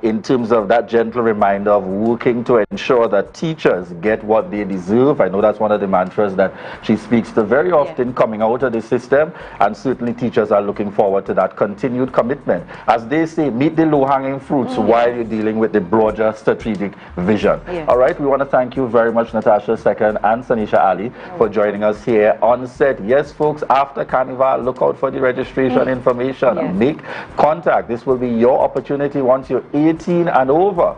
in terms of that gentle reminder of working to ensure that teachers get what they deserve. I know that's one of the mantras that she speaks to very often coming out of the system, and certainly teachers are looking forward to that continued commitment. As they say, meet the low-hanging fruits while you're dealing with the broader strategic vision. Yes. All right, we want to thank you very much, Natasha Second and Sanisha Ali, for joining us here on set. Yes, folks, after Carnival, look out for the registration information. Yes. Make contact. This will be your opportunity once you're 18 and over.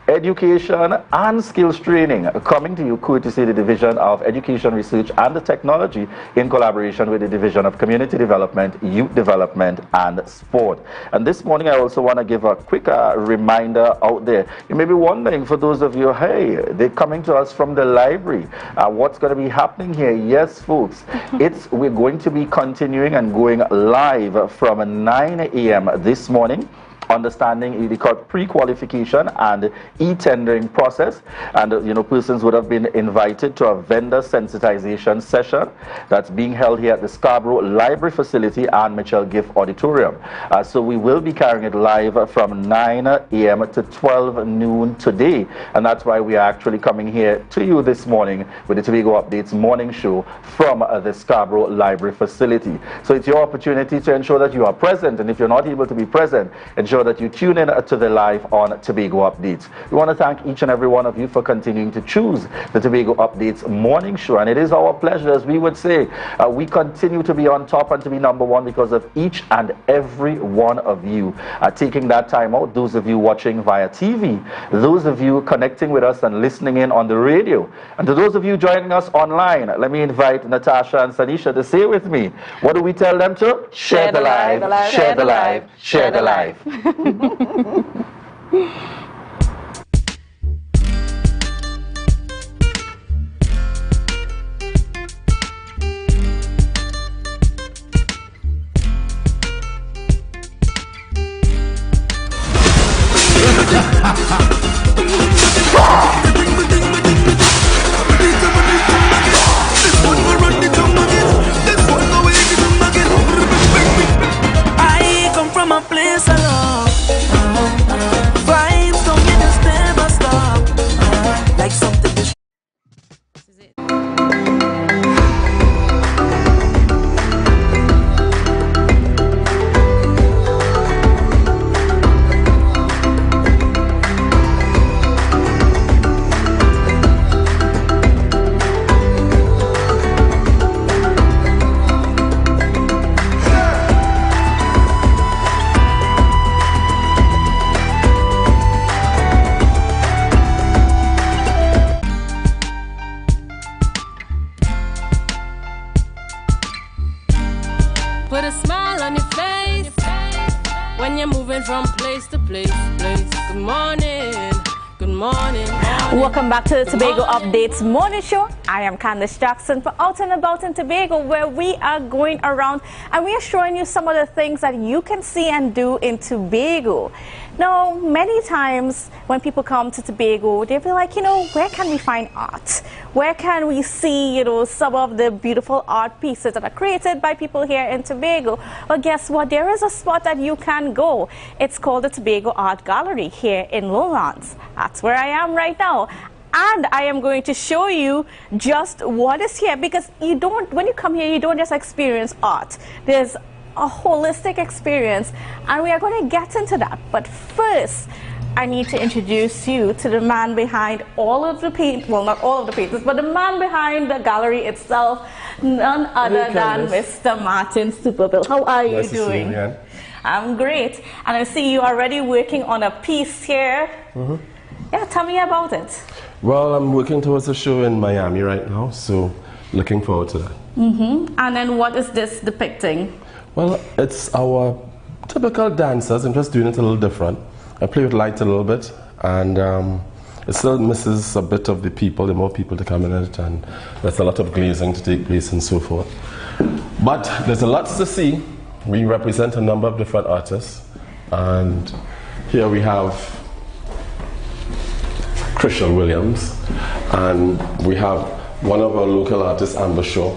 Education and skills training coming to you courtesy the Division of Education, Research and Technology in collaboration with the Division of Community Development, Youth Development and Sport. And this morning I also want to give a quick reminder out there. You may be wondering, for those of you, hey, they're coming to us from the library. What's going to be happening here? Yes, folks, we're going to be continuing and going live from 9 a.m. this morning. Understanding the pre-qualification and e-tendering process, and persons would have been invited to a vendor sensitization session that's being held here at the Scarborough Library Facility and Mitchell Gift Auditorium. So we will be carrying it live from 9 a.m. to 12 noon today, and that's why we are actually coming here to you this morning with the Tobago Updates morning show from the Scarborough Library Facility. So it's your opportunity to ensure that you are present, and if you're not able to be present, ensure that you tune in to the live on Tobago Updates. We want to thank each and every one of you for continuing to choose the Tobago Updates morning show, and it is our pleasure, as we would say, we continue to be on top and to be number one because of each and every one of you taking that time out. Those of you watching via TV, those of you connecting with us and listening in on the radio, and to those of you joining us online, let me invite Natasha and Sanisha to say with me, what do we tell them to? Share the live, share the live, share the live. I come from a place of love. Vibes when you're moving from place to place. Good morning. Good morning. Welcome back to the Tobago Updates Morning Show. I am Candace Jackson for Out and About in Tobago, where we are going around and we are showing you some of the things that you can see and do in Tobago. Now, many times when people come to Tobago, they feel like, you know, where can we find art? Where can we see, you know, some of the beautiful art pieces that are created by people here in Tobago? Well, guess what? There is a spot that you can go. It's called the Tobago Art Gallery here in Lowlands. That's where I am right now. And I am going to show you just what is here, because you don't, when you come here, you don't just experience art. There's a holistic experience, and we are going to get into that. But first, I need to introduce you to the man behind all of the paint, well, not all of the paintings, but the man behind the gallery itself, none other than Mr. Martin Superbill. How are you doing? I'm great, and I see you already working on a piece here. Yeah, tell me about it. Well, I'm working towards a show in Miami right now, so looking forward to that. And then what is this depicting? Well, it's our typical dancers. I'm just doing it a little different. I play with light a little bit, and it still misses a bit of the people, the more people to come in it, and there's a lot of glazing to take place and so forth. But there's a lot to see. We represent a number of different artists, and here we have Christian Williams, and we have one of our local artists, Amber Shaw,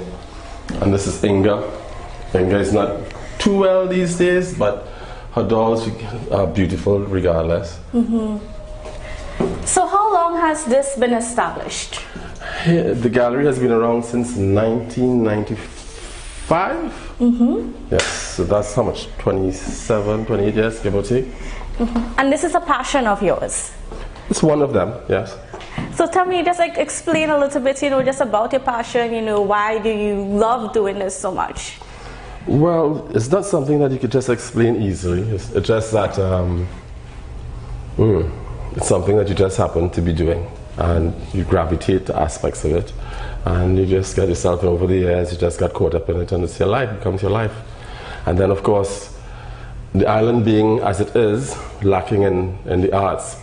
and this is Inga. Inga is not too well these days, but her dolls are beautiful regardless. So how long has this been established? The gallery has been around since 1995. Yes, so that's how much, 27, 28 years, give or take. And this is a passion of yours? It's one of them, yes. So tell me, just like explain a little bit, you know, just about your passion, you know, why do you love doing this so much? Well, it's not something that you could just explain easily. It's just that it's something that you just happen to be doing, and you gravitate to aspects of it, and you just get yourself over the years, you just got caught up in it, and it's your life, it becomes your life. And then, of course, the island being as it is, lacking in the arts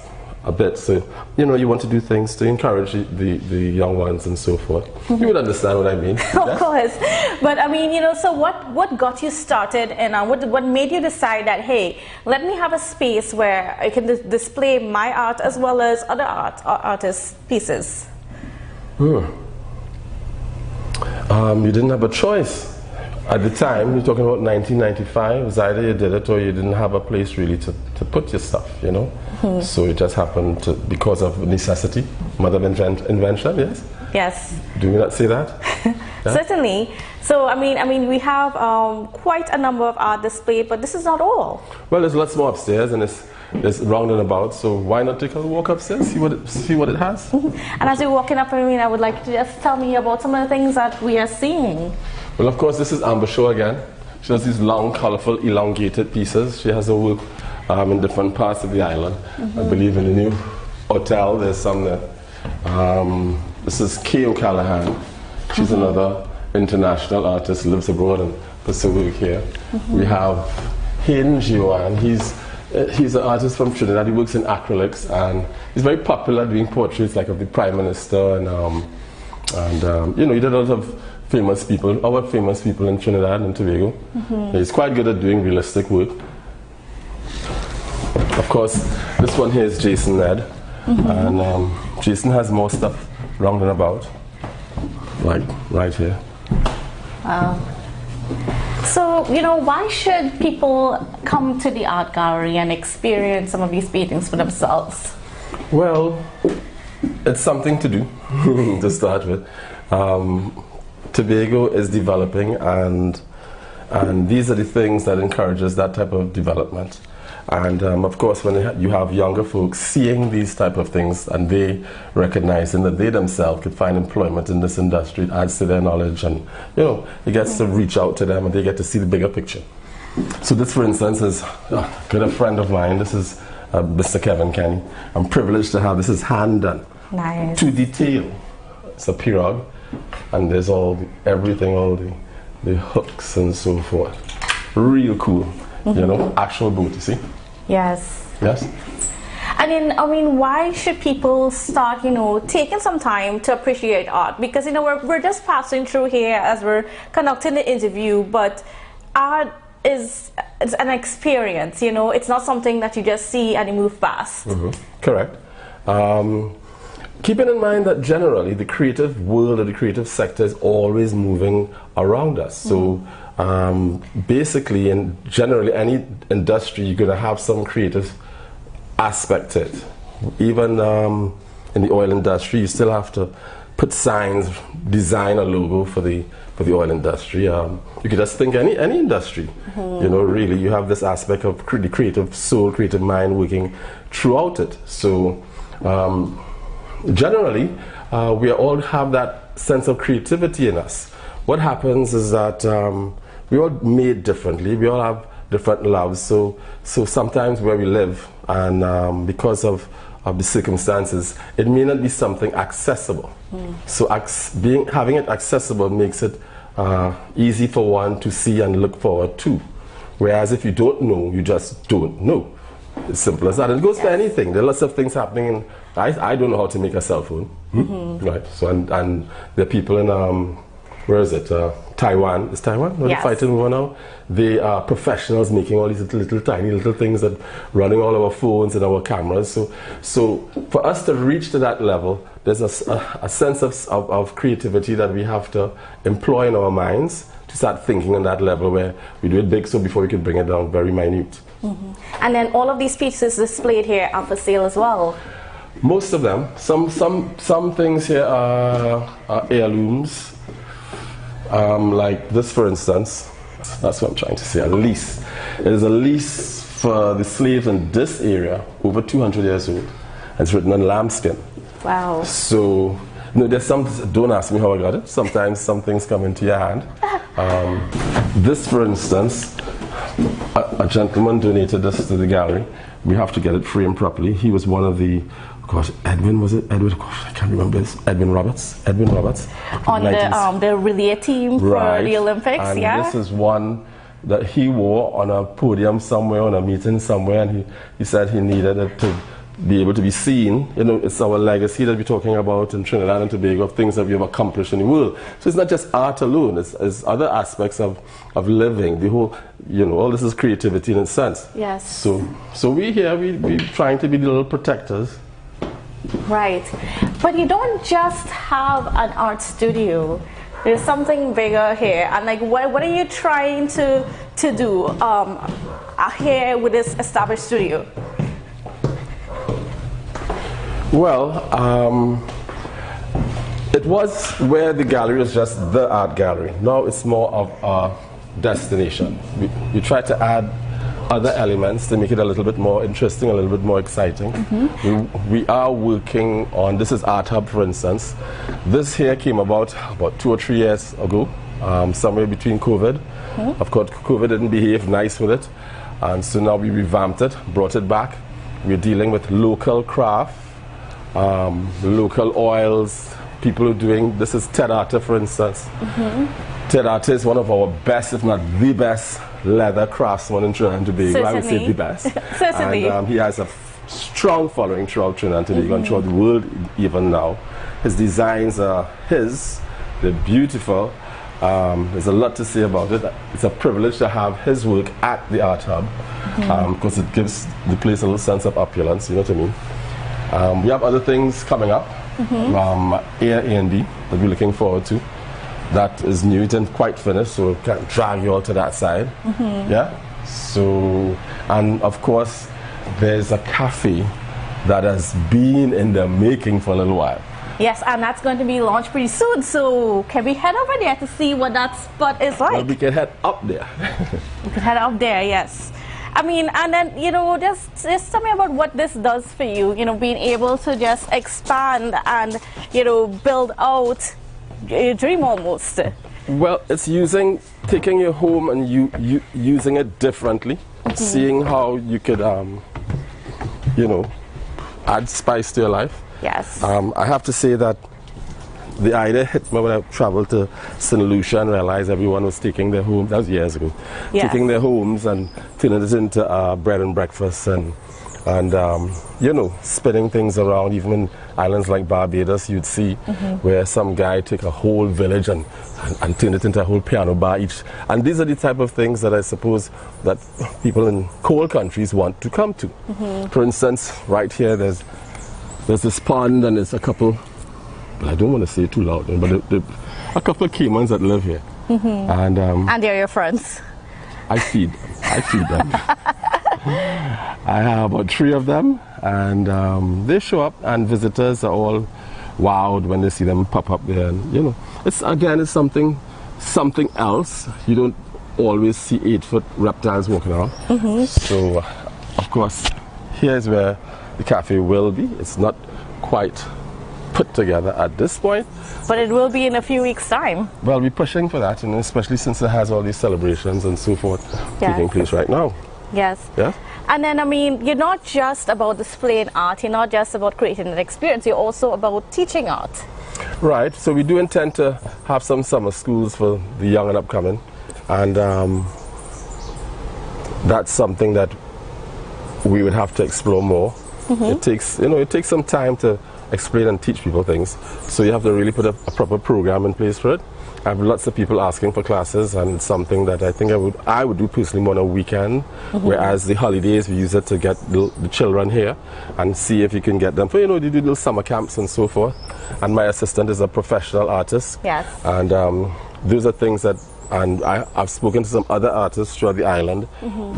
a bit, so you know, you want to do things to encourage the young ones and so forth. You would understand what I mean. Of course, but I mean, you know, so what got you started, and what made you decide that, hey, let me have a space where I can display my art as well as other artists' pieces? You didn't have a choice. At the time, you're talking about 1995, it was either you did it or you didn't have a place really to put your stuff, you know. So it just happened to, because of necessity, mother of invention, yes? Yes. Do we not say that? Yeah? Certainly. So, I mean, we have quite a number of art displayed, but this is not all. Well, there's lots more upstairs, and it's round and about, so why not take a walk upstairs, see what it has? And as you're walking up, I mean, I would like to just tell me about some of the things that we are seeing. Well, of course, this is Amber Shaw again. She has these long, colorful, elongated pieces. She has her work in different parts of the island. I believe in the new hotel, there's some there. This is Kay O'Callaghan. She's another international artist, lives abroad and pursues work here. We have Hayden Joanne. He's an artist from Trinidad. He works in acrylics, and he's very popular doing portraits like of the Prime Minister, and you know, he did a lot of famous people, our famous people in Trinidad and Tobago. He's quite good at doing realistic work. Of course, this one here is Jason Ned, and Jason has more stuff round and about, like right here. Wow. So, you know, why should people come to the art gallery and experience some of these paintings for themselves? Well, it's something to do, to start with. Tobago is developing, and these are the things that encourages that type of development. And of course, when you have younger folks seeing these type of things, and they recognizing that they themselves could find employment in this industry, it adds to their knowledge, and you know, it gets to reach out to them, and they get to see the bigger picture. So this, for instance, is a good friend of mine. This is Mr. Kevin Kenny. I'm privileged to have this is hand done, nice, to detail. It's a pirogue, and there's everything, all the hooks and so forth. Real cool. you know, actual boat, you see? Yes. Yes. And then, I mean, why should people start, you know, taking some time to appreciate art? Because, you know, we're just passing through here as we're conducting the interview, but art is an experience, you know. It's not something that you just see and you move past. Correct. Keeping in mind that generally the creative world or the creative sector is always moving around us. So basically, in generally any industry, you're going to have some creative aspect to it. Even in the oil industry, you still have to put signs, design a logo for the oil industry. You could just think any industry. You know, really, you have this aspect of the creative soul, creative mind working throughout it. So generally, we all have that sense of creativity in us. What happens is that we all made differently. We all have different loves. So sometimes where we live, and because of the circumstances, it may not be something accessible. So having it accessible makes it easy for one to see and look forward to. Whereas if you don't know, you just don't know. It's simple as that. And it goes for anything. There are lots of things happening. I don't know how to make a cell phone. Right. So and there are people in where is it? Taiwan. Is Taiwan? Yes. They're fighting over now. They are professionals making all these little tiny little things that running all our phones and our cameras. So for us to reach to that level, there's a sense of creativity that we have to employ in our minds to start thinking on that level where we do it big, so before we can bring it down very minute. And then all of these pieces displayed here are for sale as well. Most of them. Some things here are heirlooms. Like this, for instance. That's what I'm trying to say. A lease. It is a lease for the slaves in this area, over 200 years old. It's written on lambskin. Wow. So, you know, there's some. Don't ask me how I got it. Sometimes some things come into your hand. This, for instance, a gentleman donated this to the gallery. We have to get it framed properly. He was one of the, gosh, Edwin, was it? Edwin, gosh, I can't remember this. Edwin Roberts. On the relay team for the Olympics, and this is one that he wore on a podium somewhere, on a meeting somewhere, and he said he needed it to be able to be seen. You know, it's our legacy that we're talking about in Trinidad and Tobago, of things that we have accomplished in the world. So it's not just art alone, it's other aspects of living. The whole, you know, all this is creativity in a sense. Yes. So we here, we trying to be the little protectors. Right. But you don't just have an art studio. There's something bigger here. And like, what are you trying to do here with this established studio? Well, it was where the gallery was just the art gallery. Now it's more of a destination. We try to add other elements to make it a little bit more interesting, a little bit more exciting. We are working on, this is Art Hub, for instance. This here came about 2 or 3 years ago, somewhere between COVID. Of course, COVID didn't behave nice with it. And so now we revamped it, brought it back. We're dealing with local craft, local oils, people who are doing, this is Ted Arter, for instance. Ted Arter is one of our best, if not the best, leather craftsman in Trinidad and Tobago. I would say the best. Certainly. And he has a strong following throughout Trinidad and Tobago and throughout the world even now. His designs are they're beautiful. There's a lot to say about it. It's a privilege to have his work at the Art Hub because it gives the place a little sense of opulence, you know what I mean? We have other things coming up, A&B that we're looking forward to. That is new, it isn't quite finished, so we can't drag you all to that side. Yeah? So, and of course, there's a cafe that has been in the making for a little while. Yes, and that's going to be launched pretty soon, so can we head over there to see what that spot is like? Well, we can head up there. We can head up there, yes. I mean, and then, you know, just tell me about what this does for you, you know, being able to just expand and, you know, build out your dream almost. Well, it's taking your home and using it differently, seeing how you could, you know, add spice to your life. Yes. I have to say that the idea hit me when I traveled to St. Lucia and realized everyone was taking their homes, that was years ago, taking their homes and turning it into bread and breakfast and you know, spinning things around. Even in islands like Barbados, you'd see where some guy take a whole village and turn it into a whole piano bar each. And these are the type of things that I suppose that people in cold countries want to come to. For instance, right here, there's this pond and there's a couple, but I don't want to say it too loud, but a couple of caimans that live here. And they're your friends. I feed them. I have about 3 of them, and they show up, and visitors are all wowed when they see them pop up there. And you know, it's something else. You don't always see 8-foot reptiles walking around. So, of course, here's where the cafe will be. It's not quite put together at this point, but it will be in a few weeks' time. Well, we're pushing for that, and especially since it has all these celebrations and so forth taking place right now. Yes. Yeah. And then, I mean, you're not just about displaying art, you're not just about creating an experience, you're also about teaching art. Right, so we do intend to have some summer schools for the young and upcoming, and that's something that we would have to explore more. It takes some time to explain and teach people things, so you have to really put a proper program in place for it. I have lots of people asking for classes, and it's something that I think I would do personally more on a weekend, whereas the holidays we use it to get the children here and see if you can get them for, you know, they do little summer camps and so forth. And my assistant is a professional artist. Yes. And those are things that, and I've spoken to some other artists throughout the island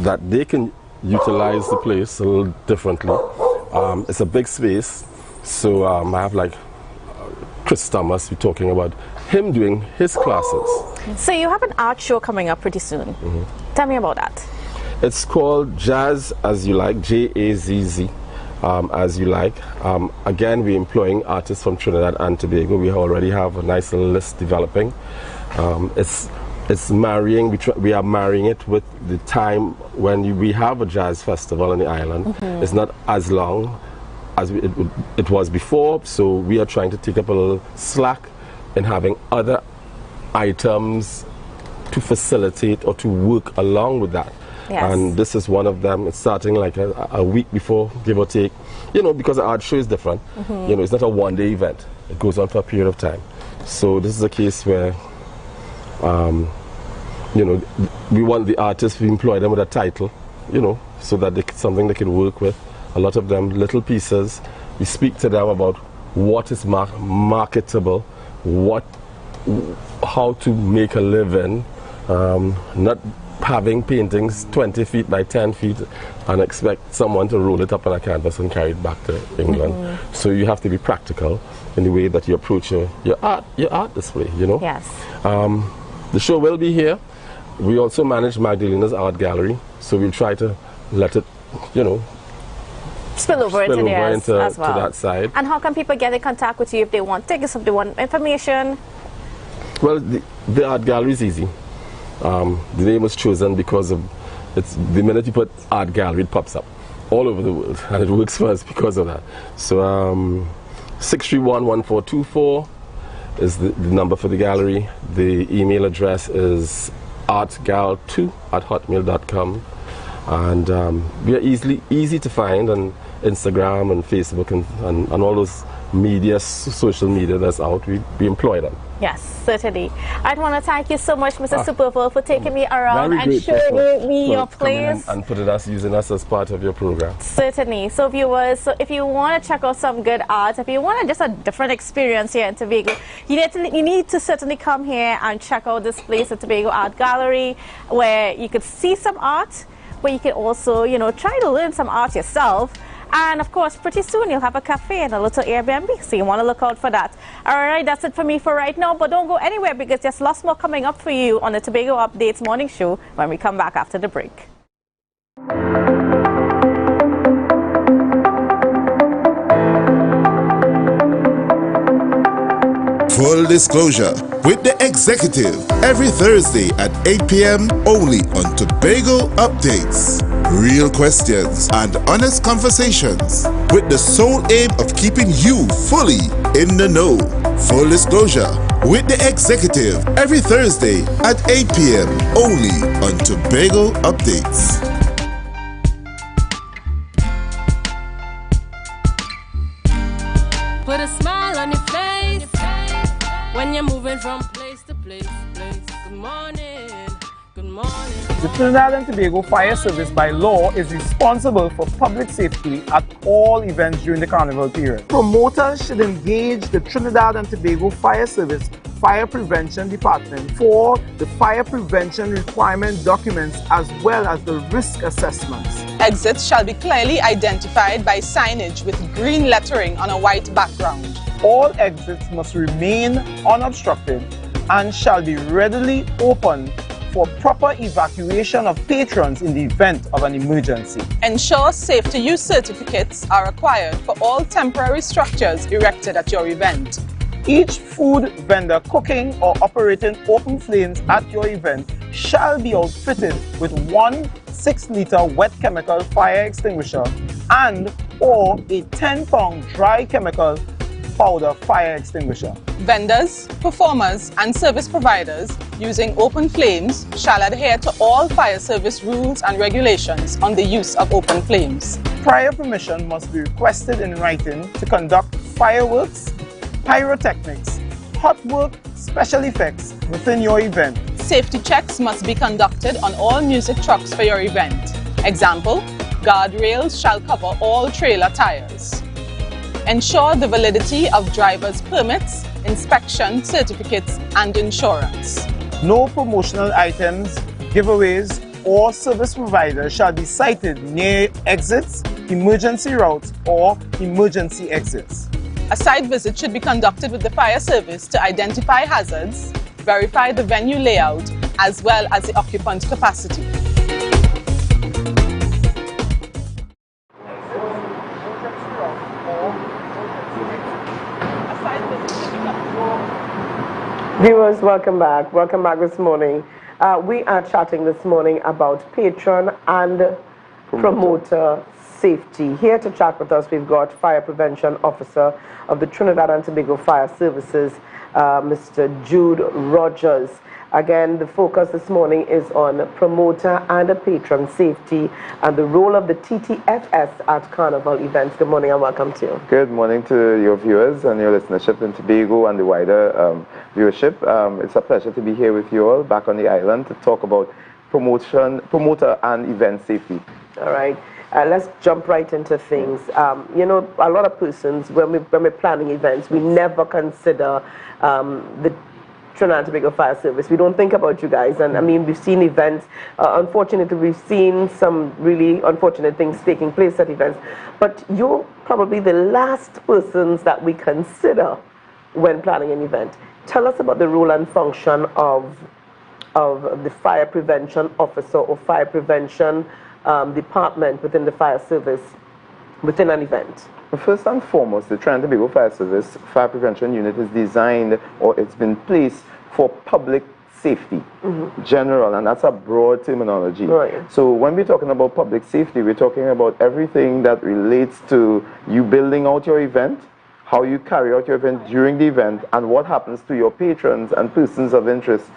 that they can utilize the place a little differently. It's a big space, so I have like Chris Thomas, we're talking about him doing his classes. So you have an art show coming up pretty soon. Tell me about that. It's called Jazz As You Like, Jazz, As You Like. Again, we're employing artists from Trinidad and Tobago. We already have a nice little list developing. It's marrying, we are marrying it with the time when we have a jazz festival on the island. It's not as long as it was before, so we are trying to take up a little slack in having other items to facilitate or to work along with that. Yes. And this is one of them. It's starting like a week before, give or take, you know, because the art show is different. You know, it's not a one-day event. It goes on for a period of time. So this is a case where, you know, we want the artists, we employ them with a title, you know, so that something they can work with. A lot of them, little pieces. We speak to them about what is marketable, how to make a living, not having paintings 20 feet by 10 feet and expect someone to roll it up on a canvas and carry it back to England. So you have to be practical in the way that you approach your art display, you know. Yes. The show will be here. We also manage Magdalena's art gallery, so we'll try to let it, you know, spill over into as well. To that side. And how can people get in contact with you if they want tickets, if they want information? Well, the art gallery is easy. The name was chosen because of the minute you put art gallery, it pops up all over the world, and it works for us because of that. So 631-1424 is the number for the gallery. The email address is artgal2@hotmail.com, and we are easy to find on Instagram and Facebook and all those social media that's out. We employ them. Yes, certainly. I'd want to thank you so much, Mr. Superville, for taking me around and showing me your place. And using us as part of your program. Certainly. So viewers, if you want to check out some good art, if you want just a different experience here in Tobago, you need to certainly come here and check out this place, the Tobago Art Gallery, where you could see some art, where you can also, you know, try to learn some art yourself. And of course, pretty soon you'll have a cafe and a little Airbnb, so you want to look out for that. All right, that's it for me for right now, but don't go anywhere because there's lots more coming up for you on the Tobago Updates Morning Show when we come back after the break. Full disclosure with the executive every Thursday at 8 p.m. only on Tobago Updates. Real questions and honest conversations with the sole aim of keeping you fully in the know. Full Disclosure with the Executive every Thursday at 8 p.m. only on Tobago Updates. Put a smile on your face when you're moving from place to place. Good morning, good morning. The Trinidad and Tobago Fire Service by law is responsible for public safety at all events during the carnival period. Promoters should engage the Trinidad and Tobago Fire Service Fire Prevention Department for the fire prevention requirement documents as well as the risk assessments. Exits shall be clearly identified by signage with green lettering on a white background. All exits must remain unobstructed and shall be readily open for proper evacuation of patrons in the event of an emergency. Ensure safe-to-use certificates are required for all temporary structures erected at your event. Each food vendor cooking or operating open flames at your event shall be outfitted with one 6-liter wet chemical fire extinguisher and or a 10-pound dry chemical powder fire extinguisher. Vendors, performers and service providers using open flames shall adhere to all fire service rules and regulations on the use of open flames. Prior permission must be requested in writing to conduct fireworks, pyrotechnics, hot work, special effects within your event. Safety checks must be conducted on all music trucks for your event. Example, guardrails shall cover all trailer tires. Ensure the validity of driver's permits, inspection certificates and insurance. No promotional items, giveaways or service providers shall be sited near exits, emergency routes or emergency exits. A site visit should be conducted with the fire service to identify hazards, verify the venue layout as well as the occupant capacity. Viewers, welcome back. Welcome back this morning. We are chatting this morning about patron and promoter safety. Here to chat with us, we've got Fire Prevention Officer of the Trinidad and Tobago Fire Services, Mr. Jude Rogers. Again, the focus this morning is on promoter and patron safety and the role of the TTFS at carnival events. Good morning and welcome to you. Good morning to your viewers and your listenership in Tobago and the wider viewership. It's a pleasure to be here with you all back on the island to talk about promoter and event safety. All right. Let's jump right into things. You know, a lot of persons, when we're planning events, we never consider the Trinidad and Tobago Fire Service. We don't think about you guys. And I mean, we've seen events. Unfortunately, we've seen some really unfortunate things taking place at events. But you're probably the last persons that we consider when planning an event. Tell us about the role and function of the fire prevention officer or fire prevention department within the fire service within an event. First and foremost, the Trinidad and Tobago Fire Service Fire Prevention Unit is designed, or it's been placed for public safety, general, and that's a broad terminology. Right. So when we're talking about public safety, we're talking about everything that relates to you building out your event, how you carry out your event during the event, and what happens to your patrons and persons of interest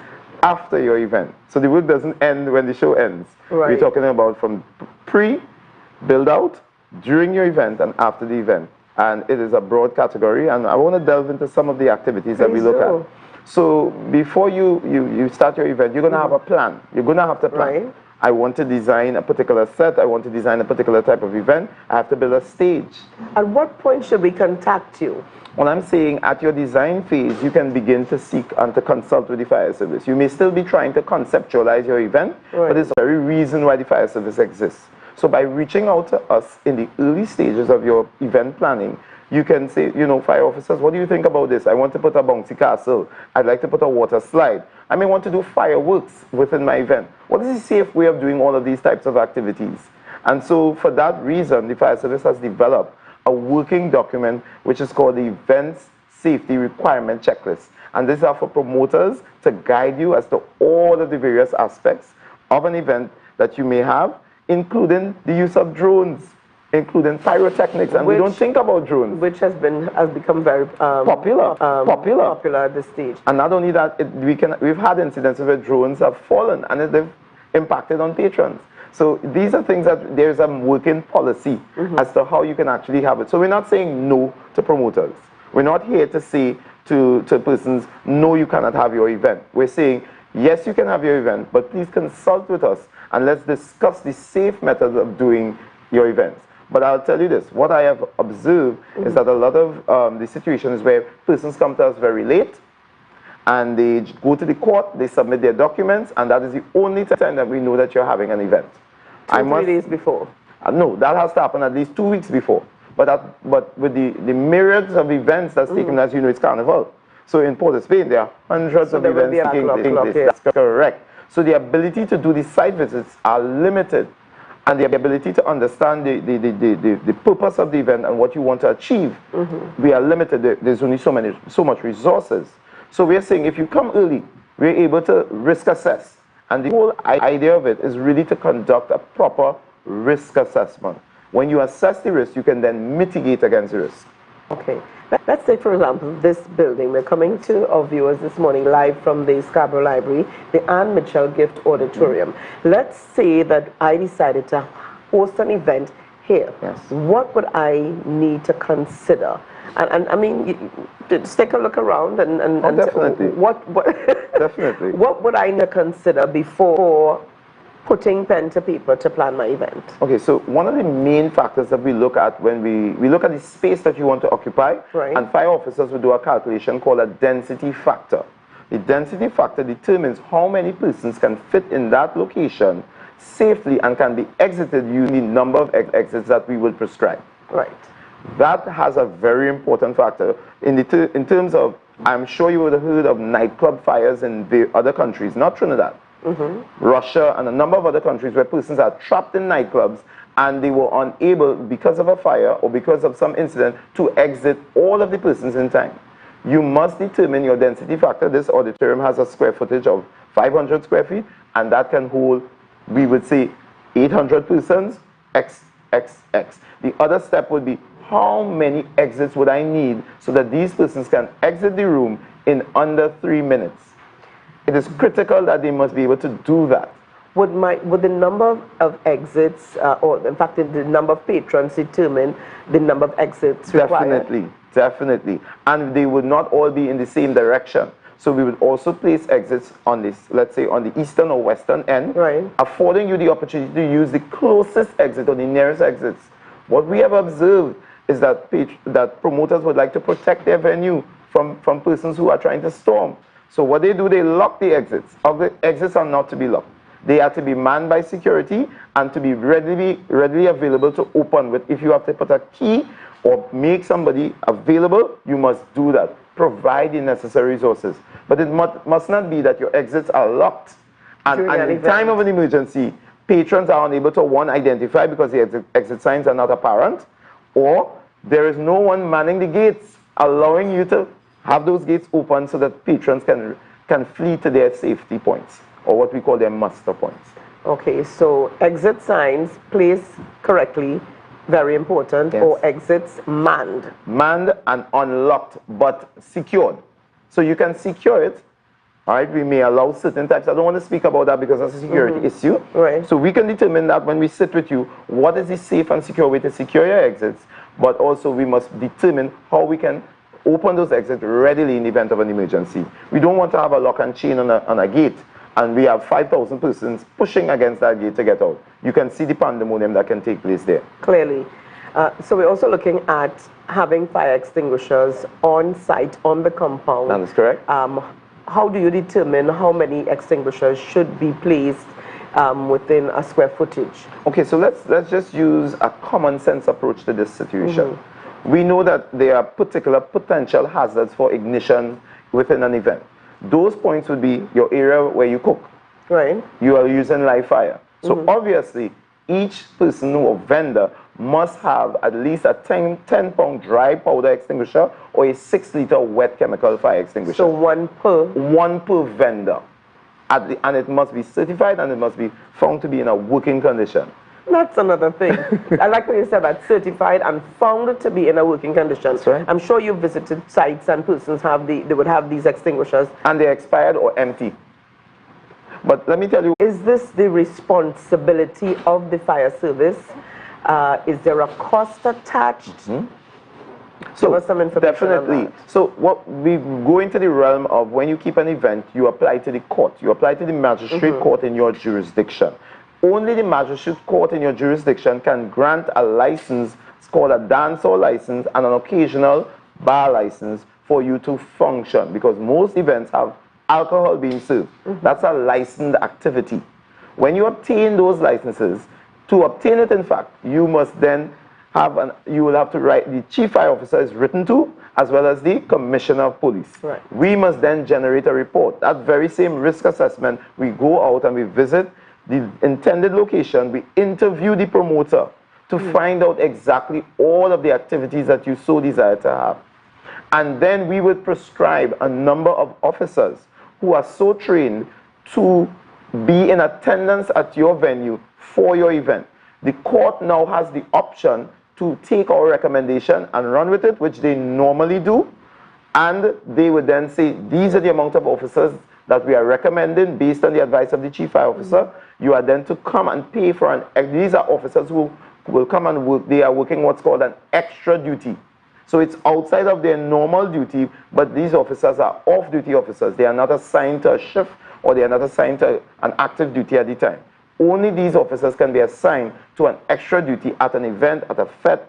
after your event. So the work doesn't end when the show ends. Right. We're talking about from pre-build out, during your event and after the event, and it is a broad category, and I want to delve into some of the activities that we look at. So before you start your event, you're going to have a plan. You're going to have to plan. Right. I want to design a particular set, I want to design a particular type of event, I have to build a stage. At what point should we contact you? When I'm saying at your design phase, you can begin to seek and to consult with the fire service. You may still be trying to conceptualize your event, but it's the very reason why the fire service exists. So by reaching out to us in the early stages of your event planning, you can say, you know, fire officers, what do you think about this? I want to put a bouncy castle. I'd like to put a water slide. I may want to do fireworks within my event. What is the safe way of doing all of these types of activities? And so for that reason, the fire service has developed a working document which is called the Events Safety Requirement Checklist. And these are for promoters to guide you as to all of the various aspects of an event that you may have, including the use of drones. including pyrotechnics, and we don't think about drones. Which has become very popular at this stage. And not only that, we've had incidents where drones have fallen and they've impacted on patrons. So these are things that there's a working policy as to how you can actually have it. So we're not saying no to promoters. We're not here to say to persons, no, you cannot have your event. We're saying, yes, you can have your event, but please consult with us and let's discuss the safe methods of doing your events. But I'll tell you this, what I have observed is that a lot of the situations where persons come to us very late and they go to the court, they submit their documents, and that is the only time that we know that you're having an event. 2-3 days before? No, that has to happen at least 2 weeks before. But with the myriads of events that's taken, as you know, it's Carnival. So in Port of Spain, there are hundreds of events taking place. That's correct. So the ability to do the site visits are limited. And the ability to understand the purpose of the event and what you want to achieve, we are limited. There's only so much resources. So we're saying if you come early, we're able to risk assess. And the whole idea of it is really to conduct a proper risk assessment. When you assess the risk, you can then mitigate against the risk. Okay. Let's say, for example, this building. We're coming to our viewers this morning live from the Scarborough Library, the Anne Mitchell Gift Auditorium. Let's say that I decided to host an event here. Yes. What would I need to consider? And I mean, just take a look around and definitely. Definitely. What would I need to consider before putting pen to paper to plan my event? Okay, so one of the main factors that we look at when we look at the space that you want to occupy, and fire officers will do a calculation called a density factor. The density factor determines how many persons can fit in that location safely and can be exited using the number of exits that we will prescribe. Right. That has a very important factor. In terms of, I'm sure you would have heard of nightclub fires in the other countries, not Trinidad. Russia and a number of other countries where persons are trapped in nightclubs and they were unable, because of a fire or because of some incident, to exit all of the persons in time. You must determine your density factor. This auditorium has a square footage of 500 square feet, and that can hold, we would say, 800 persons, XXX. The other step would be, how many exits would I need so that these persons can exit the room in under 3 minutes? It is critical that they must be able to do that. Would the number of exits, or in fact the number of patrons, determine the number of exits required? Definitely. And they would not all be in the same direction. So we would also place exits on this, let's say on the eastern or western end, affording you the opportunity to use the closest exit or the nearest exits. What we have observed is that promoters would like to protect their venue from persons who are trying to storm. So what they do, they lock the exits. The exits are not to be locked. They are to be manned by security and to be readily available to open with. If you have to put a key or make somebody available, you must do that. Provide the necessary resources. But it must not be that your exits are locked. And at the time of an emergency, patrons are unable to, one, identify because the exit signs are not apparent, or there is no one manning the gates, allowing you to have those gates open so that patrons can flee to their safety points, or what we call their muster points. Okay, so exit signs placed correctly, very important, or exits manned. Manned and unlocked, but secured. So you can secure it. All right, we may allow certain types. I don't want to speak about that because that's a security issue. Right. So we can determine that when we sit with you, what is the safe and secure way to secure your exits, but also we must determine how we can open those exits readily in the event of an emergency. We don't want to have a lock and chain on a gate and we have 5,000 persons pushing against that gate to get out. You can see the pandemonium that can take place there. Clearly. So we're also looking at having fire extinguishers on site, on the compound. That is correct. How do you determine how many extinguishers should be placed within a square footage? Okay, so let's just use a common sense approach to this situation. We know that there are particular potential hazards for ignition within an event. Those points would be your area where you cook. Right. You are using live fire. So obviously, each person or vendor must have at least a 10-pound dry powder extinguisher or a 6-liter wet chemical fire extinguisher. So one per? One per vendor. And it must be certified and it must be found to be in a working condition. That's another thing. I like when you said that, certified and found to be in a working condition. That's right. I'm sure you've visited sites and persons they would have these extinguishers. And they're expired or empty. But let me tell you. Is this the responsibility of the fire service? Is there a cost attached? So some information definitely. So what we go into the realm of when you keep an event, you apply to the court. You apply to the magistrate court in your jurisdiction. Only the magistrate court in your jurisdiction can grant a license. It's called a dancehall license and an occasional bar license for you to function, because most events have alcohol being served. That's a licensed activity. When you obtain those licenses, to obtain it, in fact, you must then you will have to write, the chief fire officer is written to, as well as the commissioner of police. Right. We must then generate a report. That very same risk assessment, we go out and we visit the intended location, we interview the promoter to find out exactly all of the activities that you so desire to have. And then we would prescribe a number of officers who are so trained to be in attendance at your venue for your event. The court now has the option to take our recommendation and run with it, which they normally do, and they would then say, these are the amount of officers that we are recommending based on the advice of the chief fire officer. You are then to come and pay for these are officers who will come and work. They are working what's called an extra duty. So it's outside of their normal duty, but these officers are off-duty officers. They are not assigned to a shift, or they are not assigned to an active duty at the time. Only these officers can be assigned to an extra duty at an event, at a fete,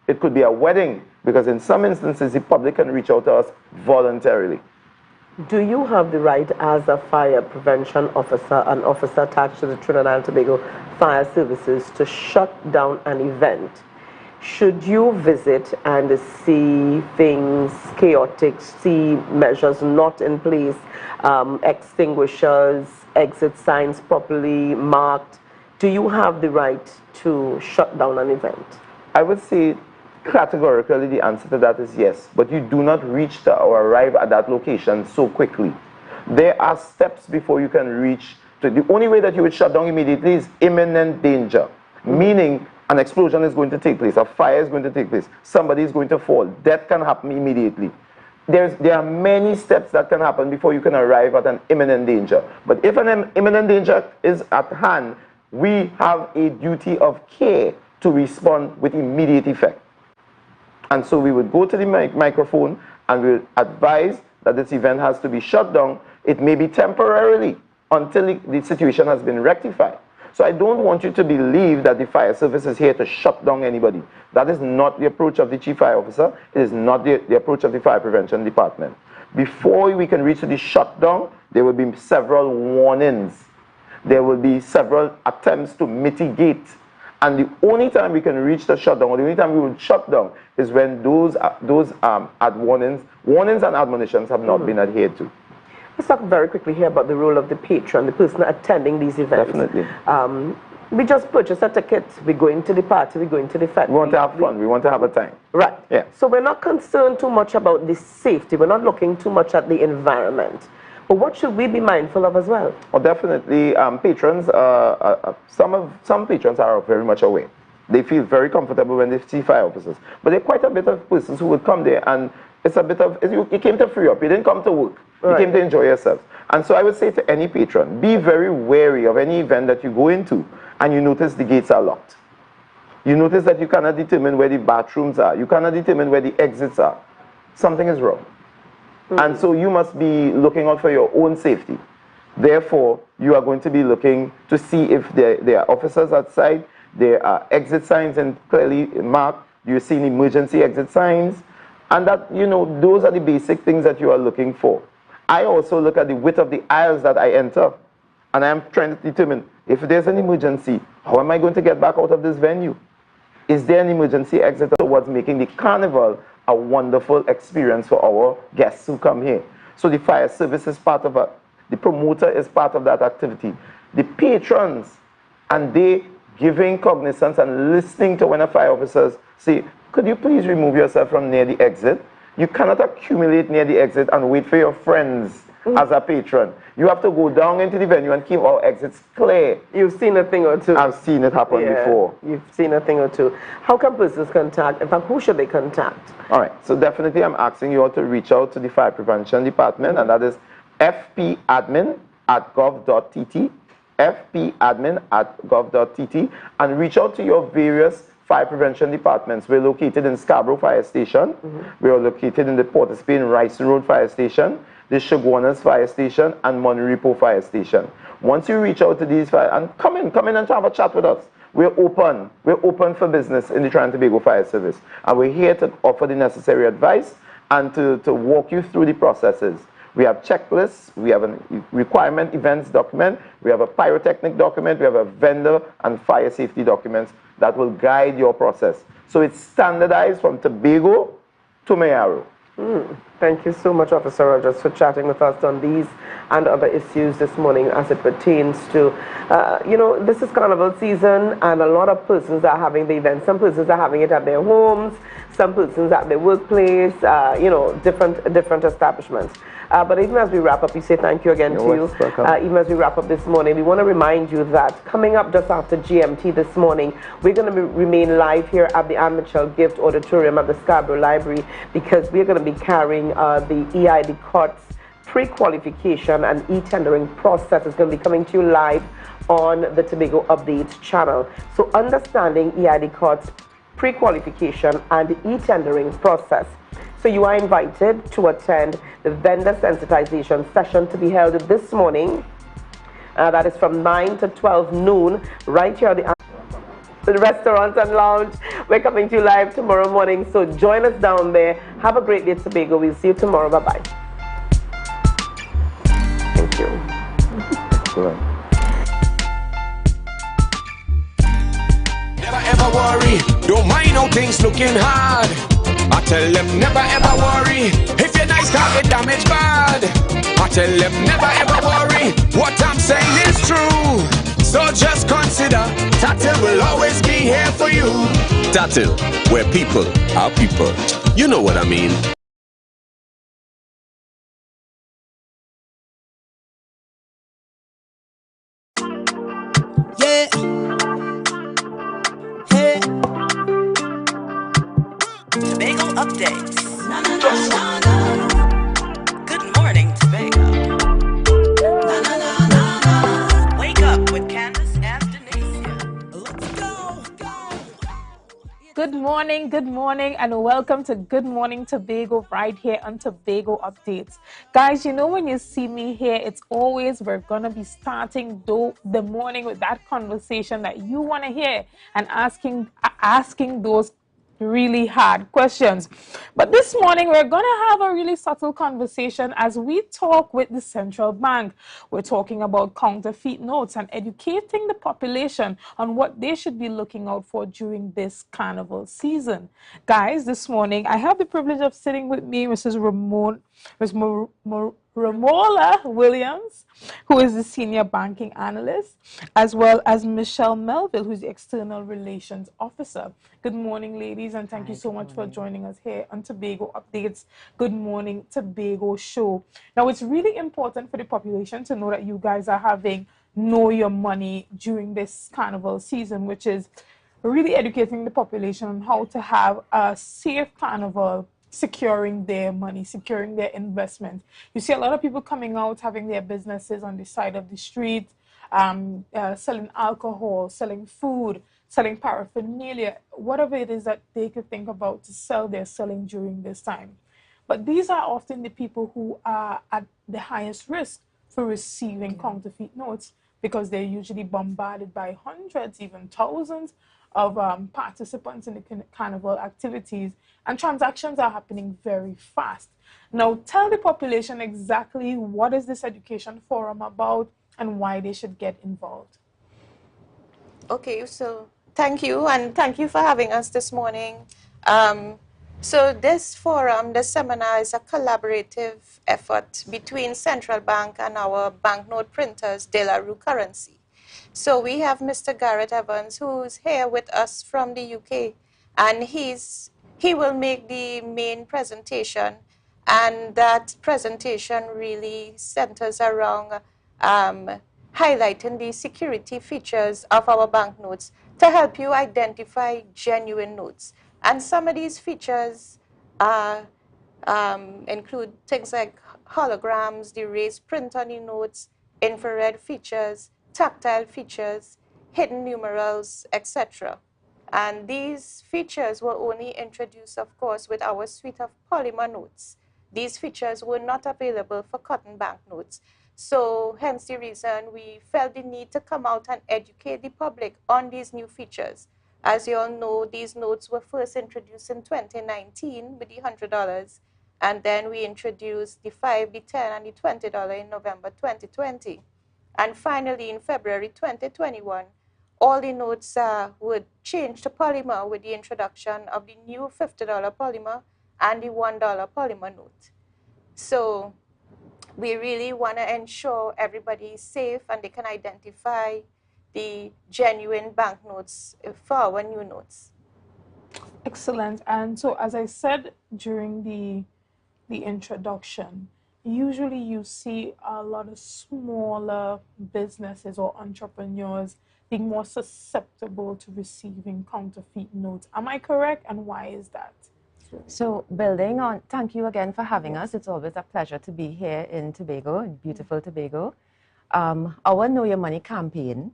it could be a wedding, because in some instances the public can reach out to us voluntarily. Do you have the right as a fire prevention officer, an officer attached to the Trinidad and Tobago Fire Services, to shut down an event? Should you visit and see things chaotic, see measures not in place, extinguishers, exit signs properly marked, do you have the right to shut down an event? I would say categorically the answer to that is yes, but you do not reach or arrive at that location so quickly. There are steps before you can reach. The only way that you would shut down immediately is imminent danger, meaning an explosion is going to take place, a fire is going to take place, somebody is going to fall, death can happen immediately. There are many steps that can happen before you can arrive at an imminent danger. But if an imminent danger is at hand, we have a duty of care to respond with immediate effect. And so we would go to the microphone and we would advise that this event has to be shut down. It may be temporarily until the situation has been rectified. So I don't want you to believe that the fire service is here to shut down anybody. That is not the approach of the chief fire officer. It is not the approach of the fire prevention department. Before we can reach the shutdown, there will be several warnings. There will be several attempts to mitigate. And the only time we can reach the shutdown, or the only time we will shut down, is when those warnings and admonitions have not been adhered to. Let's talk very quickly here about the role of the patron, the person attending these events. Definitely. We just purchase a ticket, we go into the party, we go into the fete. We want to have fun, we want to have a time. Right. Yeah. So we're not concerned too much about the safety, we're not looking too much at the environment. But what should we be mindful of as well? Well, definitely, patrons, some patrons are very much aware. They feel very comfortable when they see fire officers. But there are quite a bit of persons who would come there and it's a bit of, you came to free up, you didn't come to work. You came to enjoy yourself. And so I would say to any patron, be very wary of any event that you go into and you notice the gates are locked. You notice that you cannot determine where the bathrooms are. You cannot determine where the exits are. Something is wrong. And so you must be looking out for your own safety. Therefore, you are going to be looking to see if there are officers outside, there are exit signs and clearly marked, you're seeing emergency exit signs, and that, those are the basic things that you are looking for. I also look at the width of the aisles that I enter, and I'm trying to determine if there's an emergency, how am I going to get back out of this venue? Is there an emergency exit towards making the carnival a wonderful experience for our guests who come here? So the fire service is part of it. The promoter is part of that activity. The patrons, and they giving cognizance and listening to when a fire officers say, could you please remove yourself from near the exit? You cannot accumulate near the exit and wait for your friends as a patron. You have to go down into the venue and keep our exits clear. You've seen a thing or two. I've seen it happen before. You've seen a thing or two. How can persons contact? In fact, who should they contact? All right, so definitely I'm asking you all to reach out to the Fire Prevention Department, and that is fpadmin@gov.tt, fpadmin@gov.tt, and reach out to your various fire prevention departments. We're located in Scarborough Fire Station. We are located in the Port of Spain Ryson Road Fire Station, the Shoguanas Fire Station, and Monrepo Fire Station. Once you reach out to these fire, and come in and have a chat with us. We're open for business in the Trinidad and Tobago Fire Service, and we're here to offer the necessary advice and to walk you through the processes. We have checklists, we have a requirement events document, we have a pyrotechnic document, we have a vendor and fire safety documents that will guide your process. So it's standardized from Tobago to Mayaro. Thank you so much, Officer Rogers, for chatting with us on these and other issues this morning as it pertains to, this is carnival season, and a lot of persons are having the event. Some persons are having it at their homes, some persons at their workplace, different establishments. But even as we wrap up, we say thank you again to you. Even as we wrap up this morning, we want to remind you that coming up just after GMT this morning, we're going to remain live here at the Anne Mitchell Gift Auditorium at the Scarborough Library, because we're going to be carrying the EID COTS pre-qualification and e-tendering process. Is going to be coming to you live on the Tobago Updates channel. So understanding EID COTS pre-qualification and e-tendering process. So you are invited to attend the vendor sensitization session to be held this morning. That is from 9 to 12 noon, right here at the restaurant and lounge. We're coming to you live tomorrow morning, so join us down there. Have a great day, Tobago. We'll see you tomorrow. Bye-bye. Thank you. Excellent. Never ever worry, don't mind how things looking hard. I tell them never ever worry, if you're nice can't get damaged bad. I tell them never ever worry, what I'm saying is true. So just consider, Tatil will always be here for you. Tatil, where people are people. You know what I mean. Yeah. Hey. Tobago updates. Good morning, Tobago. Wake up with Candace and Denicia. Good morning, and welcome to Good Morning Tobago right here on Tobago Updates. Guys, you know when you see me here, it's always we're going to be starting the morning with that conversation that you want to hear and asking those really hard questions. But this morning we're going to have a really subtle conversation as we talk with the central bank. We're talking about counterfeit notes and educating the population on what they should be looking out for during this carnival season. Guys, this morning I have the privilege of sitting with me Mrs. Ramola Williams, who is the Senior Banking Analyst, as well as Michelle Melville, who's the External Relations Officer. Good morning, ladies, and thank you so much for joining us here on Tobago Updates Good Morning Tobago show. Now, it's really important for the population to know that you guys are having Know Your Money during this carnival season, which is really educating the population on how to have a safe carnival, securing their money, securing their investment. You see a lot of people coming out, having their businesses on the side of the street, selling alcohol, selling food, selling paraphernalia, whatever it is that they could think about to sell, they're selling during this time. But these are often the people who are at the highest risk for receiving counterfeit notes, because they're usually bombarded by hundreds, even thousands of participants in the carnival activities, and transactions are happening very fast. Now, tell the population exactly what is this education forum about and why they should get involved. Okay, so thank you, and thank you for having us this morning. So this forum, this seminar is a collaborative effort between Central Bank and our banknote printers, De La Rue Currency. So we have Mr. Garrett Evans, who's here with us from the UK, and he will make the main presentation, And that presentation really centers around highlighting the security features of our banknotes to help you identify genuine notes. And some of these features include things like holograms, the raised print on the notes, infrared features, tactile features, hidden numerals, etc. And these features were only introduced, of course, with our suite of polymer notes. These features were not available for cotton banknotes. So hence the reason we felt the need to come out and educate the public on these new features. As you all know, these notes were first introduced in 2019 with the $100, and then we introduced the $5, the $10, and the $20 in November 2020. And finally, in February 2021, all the notes would change to polymer with the introduction of the new $50 polymer and the $1 polymer note. So we really want to ensure everybody is safe and they can identify the genuine banknotes for our new notes. Excellent. And so, as I said during the introduction, usually you see a lot of smaller businesses or entrepreneurs being more susceptible to receiving counterfeit notes. Am I correct? And why is that? So building on, thank you again for having us. It's always a pleasure to be here in Tobago, in beautiful Tobago. Our Know Your Money campaign,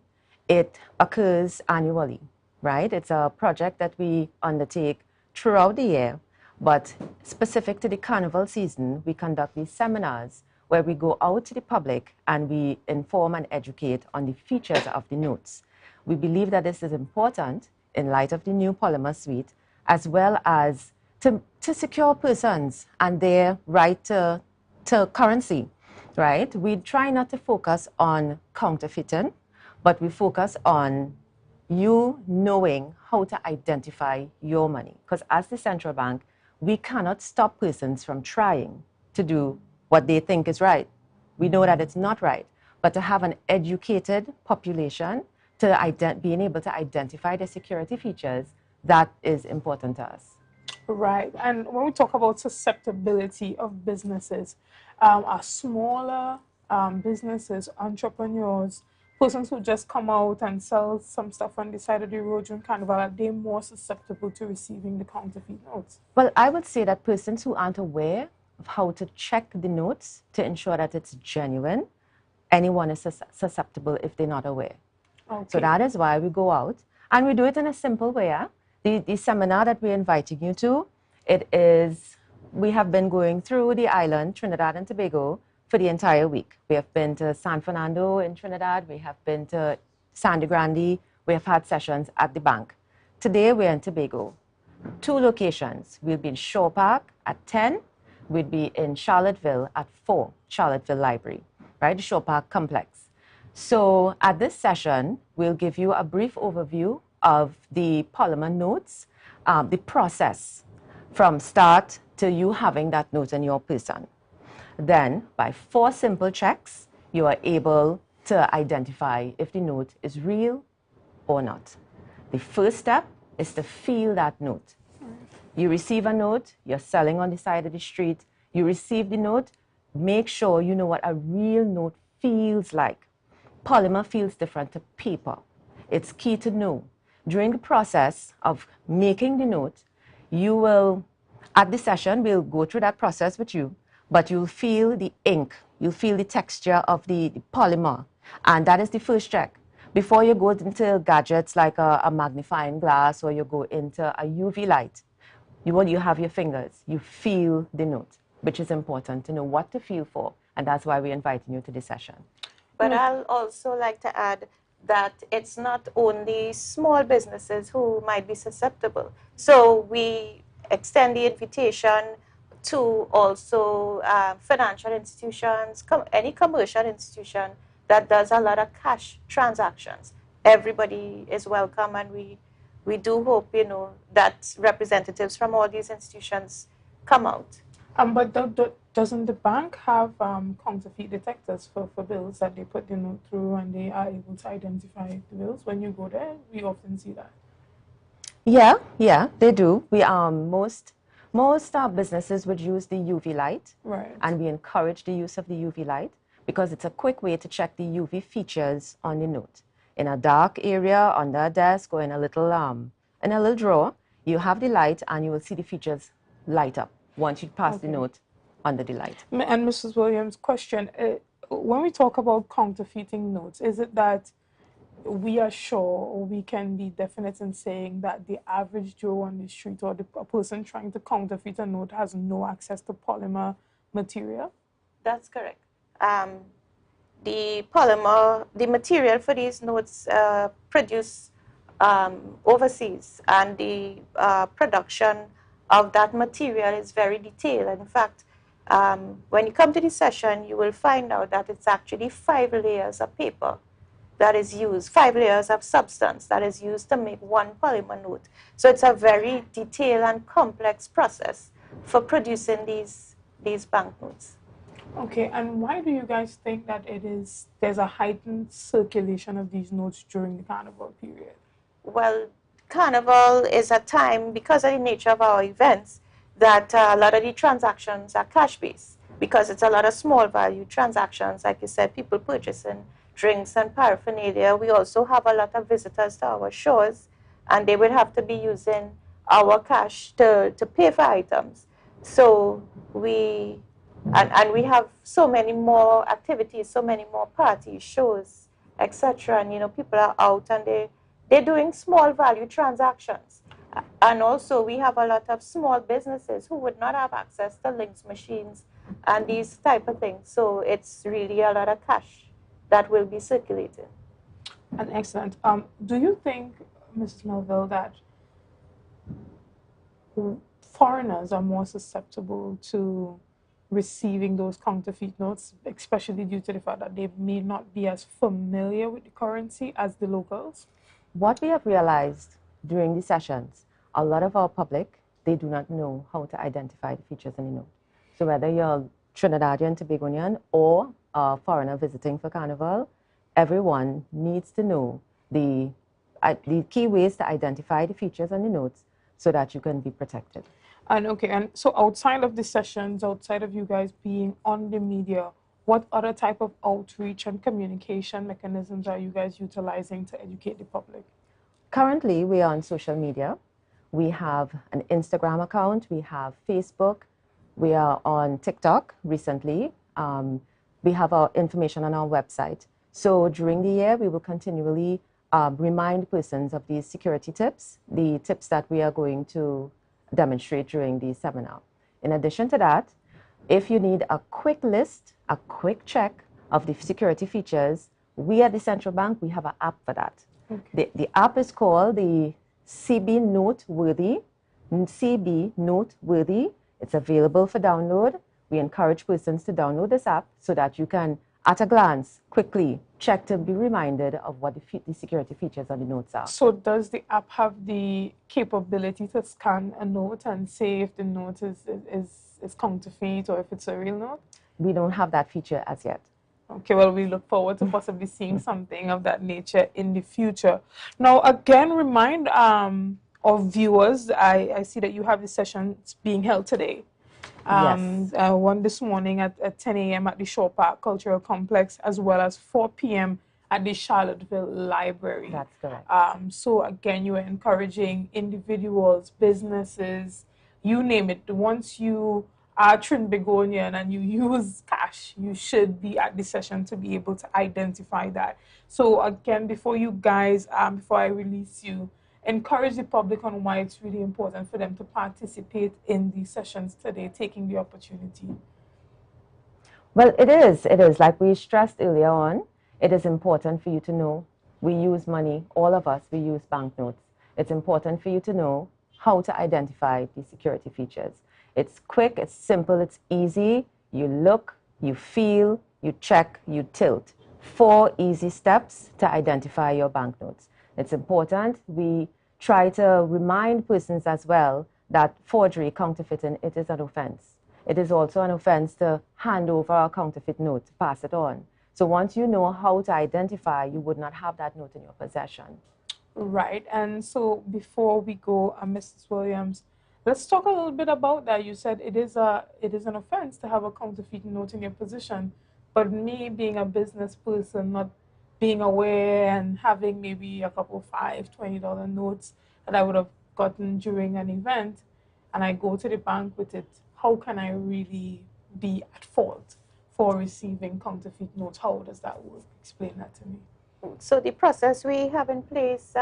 it occurs annually, right? It's a project that we undertake throughout the year, but specific to the carnival season, we conduct these seminars where we go out to the public and we inform and educate on the features of the notes. We believe that this is important in light of the new polymer suite, as well as to secure persons and their right to currency, right? We try not to focus on counterfeiting, but we focus on you knowing how to identify your money. Because as the central bank, we cannot stop persons from trying to do what they think is right. We know that it's not right, but to have an educated population, to being able to identify the security features, that is important to us. Right. And when we talk about susceptibility of businesses, are smaller businesses, entrepreneurs, persons who just come out and sell some stuff on the side of the road during Carnival, are they more susceptible to receiving the counterfeit notes? Well, I would say that persons who aren't aware of how to check the notes to ensure that it's genuine, anyone is susceptible if they're not aware. Okay. So that is why we go out, and we do it in a simple way. The seminar that we're inviting you to, we have been going through the island, Trinidad and Tobago, for the entire week. We have been to San Fernando in Trinidad, we have been to Sangre Grande, we have had sessions at the bank. Today we're in Tobago. 2 locations. We'll be in Shore Park at 10, we'll be in Charlottesville at 4, Charlottesville Library, right, the Shore Park complex. So at this session, we'll give you a brief overview of the polymer notes, the process from start to you having that note in your person. Then, by 4 simple checks, you are able to identify if the note is real or not. The first step is to feel that note. You receive a note, you're selling on the side of the street, you receive the note, make sure you know what a real note feels like. Polymer feels different to paper. It's key to know. During the process of making the note, you will, at the session, we'll go through that process with you, but you'll feel the ink, you'll feel the texture of the polymer, and that is the first check. Before you go into gadgets like a magnifying glass or you go into a UV light, you have your fingers, you feel the note, which is important to know what to feel for, and that's why we're inviting you to this session. But I'll also like to add that it's not only small businesses who might be susceptible. So we extend the invitation to also financial institutions, any commercial institution that does a lot of cash transactions. Everybody is welcome, and we do hope, that representatives from all these institutions come out. But doesn't the bank have counterfeit detectors for bills that they put the note through and they are able to identify the bills? When you go there, we often see that. Yeah, they do. Most businesses would use the UV light, Right. and we encourage the use of the UV light because it's a quick way to check the UV features on the note. In a dark area, under a desk, or in a little drawer, you have the light and you will see the features light up once you pass the Okay. note under the light. And Mrs. Williams, question, when we talk about counterfeiting notes, is it that we are sure or we can be definite in saying that the average Joe on the street or a person trying to counterfeit a note has no access to polymer material? That's correct. The polymer, the material for these notes produced overseas, and the production of that material is very detailed. In fact, when you come to the session, you will find out that it's actually 5 layers of paper that is used, 5 layers of substance that is used to make one polymer note. So it's a very detailed and complex process for producing these banknotes. Okay, and why do you guys think that there's a heightened circulation of these notes during the carnival period? Well, Carnival is a time, because of the nature of our events, that a lot of the transactions are cash-based, because it's a lot of small value transactions, like you said, people purchasing drinks and paraphernalia. We also have a lot of visitors to our shows, and they would have to be using our cash to pay for items. So we have so many more activities, so many more parties, shows, etc. And people are out and they're doing small value transactions. And also we have a lot of small businesses who would not have access to links machines and these type of things. So it's really a lot of cash that will be circulating. And excellent. Do you think, Mrs. Melville, that foreigners are more susceptible to receiving those counterfeit notes, especially due to the fact that they may not be as familiar with the currency as the locals? What we have realized during the sessions, a lot of our public, they do not know how to identify the features in the note. So whether you're Trinidadian, Tobagoan, or a foreigner visiting for Carnival, everyone needs to know the key ways to identify the features on the notes so that you can be protected. And okay, and so outside of the sessions, outside of you guys being on the media, what other type of outreach and communication mechanisms are you guys utilizing to educate the public? Currently, we are on social media. We have an Instagram account, we have Facebook, we are on TikTok recently. We have our information on our website. So during the year, we will continually remind persons of these security tips, the tips that we are going to demonstrate during the seminar. In addition to that, if you need a quick list, a quick check of the security features, we at the Central Bank, we have an app for that. Okay. The app is called the CB Noteworthy. CB Noteworthy. It's available for download. We encourage persons to download this app so that you can, at a glance, quickly check to be reminded of what the security features on the notes are. So does the app have the capability to scan a note and say if the note is counterfeit or if it's a real note? We don't have that feature as yet. Okay, well, we look forward to possibly seeing something of that nature in the future. Now, again, remind our viewers, I see that you have the sessions being held today. Yes. One this morning at 10 a.m. at the Shore Park Cultural Complex, as well as 4 p.m. at the Charlottesville Library. That's correct. So again, you are encouraging individuals, businesses, you name it. Once you are Trinbagonian and you use cash, you should be at the session to be able to identify that. So again, before you guys, before I release you, encourage the public on why it's really important for them to participate in these sessions today, taking the opportunity. Well, it is. Like we stressed earlier on, it is important for you to know we use money, all of us, we use banknotes. It's important for you to know how to identify the security features. It's quick, it's simple, it's easy. You look, you feel, you check, you tilt. 4 easy steps to identify your banknotes. It's important we try to remind persons as well that forgery, counterfeiting, it is an offense. It is also an offense to hand over a counterfeit note, pass it on. So once you know how to identify, you would not have that note in your possession. Right, and so before we go, Mrs. Williams, Let's talk a little bit about that. You said it is an offense to have a counterfeit note in your possession, but me being a business person, not being aware and having maybe a couple $5, $20 notes that I would have gotten during an event, and I go to the bank with it, how can I really be at fault for receiving counterfeit notes? How does that work? Explain that to me. So the process we have in place,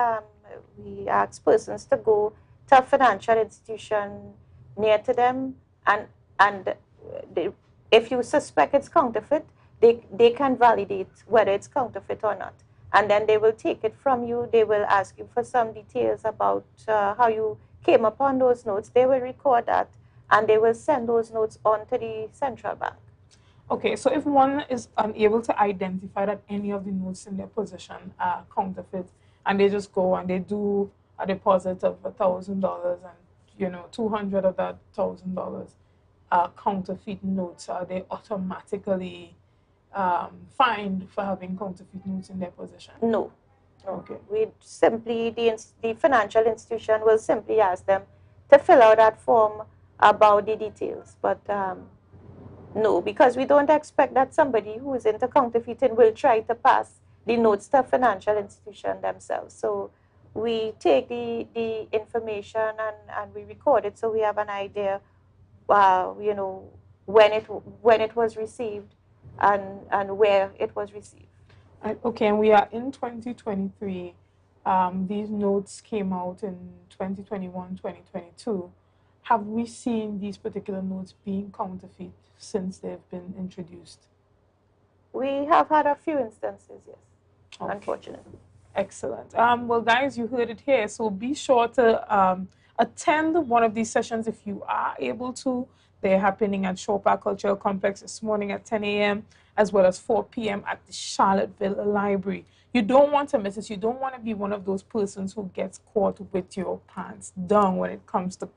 we ask persons to go to a financial institution near to them, and if you suspect it's counterfeit, they can validate whether it's counterfeit or not. And then they will take it from you. They will ask you for some details about how you came upon those notes. They will record that, and they will send those notes on to the central bank. Okay, so if one is unable to identify that any of the notes in their possession are counterfeit, and they just go and they do a deposit of $1,000, and 200 of that $1,000 are counterfeit notes, are they automatically fined for having counterfeit notes in their possession? No. Okay. We simply, the financial institution will simply ask them to fill out that form about the details, but no, because we don't expect that somebody who is into counterfeiting will try to pass the notes to a financial institution themselves. So we take the information and we record it, so we have an idea, when it was received and where it was received. Okay, and we are in 2023. These notes came out in 2021, 2022. Have we seen these particular notes being counterfeit since they've been introduced? We have had a few instances, yes, okay. Unfortunately. Excellent. Well, guys, you heard it here, so be sure to attend one of these sessions if you are able to. They're happening at Shore Park Cultural Complex this morning at 10 a.m. as well as 4 p.m. at the Charlottesville Library. You don't want to miss this. You don't want to be one of those persons who gets caught with your pants down when it comes to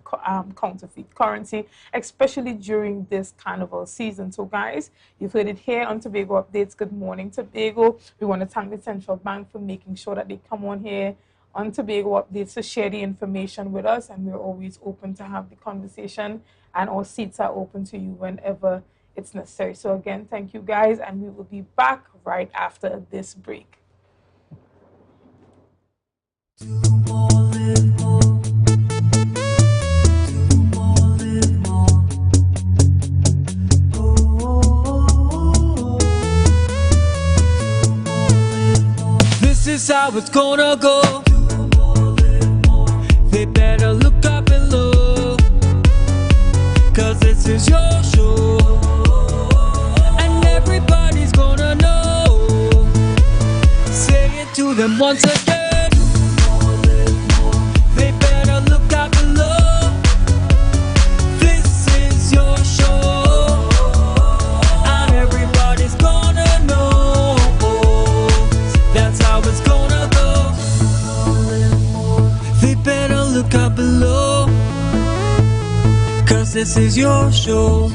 counterfeit currency, especially during this carnival season. So, guys, you've heard it here on Tobago Updates. Good morning, Tobago. We want to thank the Central Bank for making sure that they come on here on Tobago Updates to share the information with us, and we're always open to have the conversation, and our seats are open to you whenever it's necessary. So, again, thank you, guys, and we will be back right after this break. This is how it's gonna go. They better look up below, 'cause this is your show, and everybody's gonna know. Say it to them once again. They better look up below. This is your show, and everybody's gonna know. That's how it's gonna go. They better look up below, 'cause this is your show.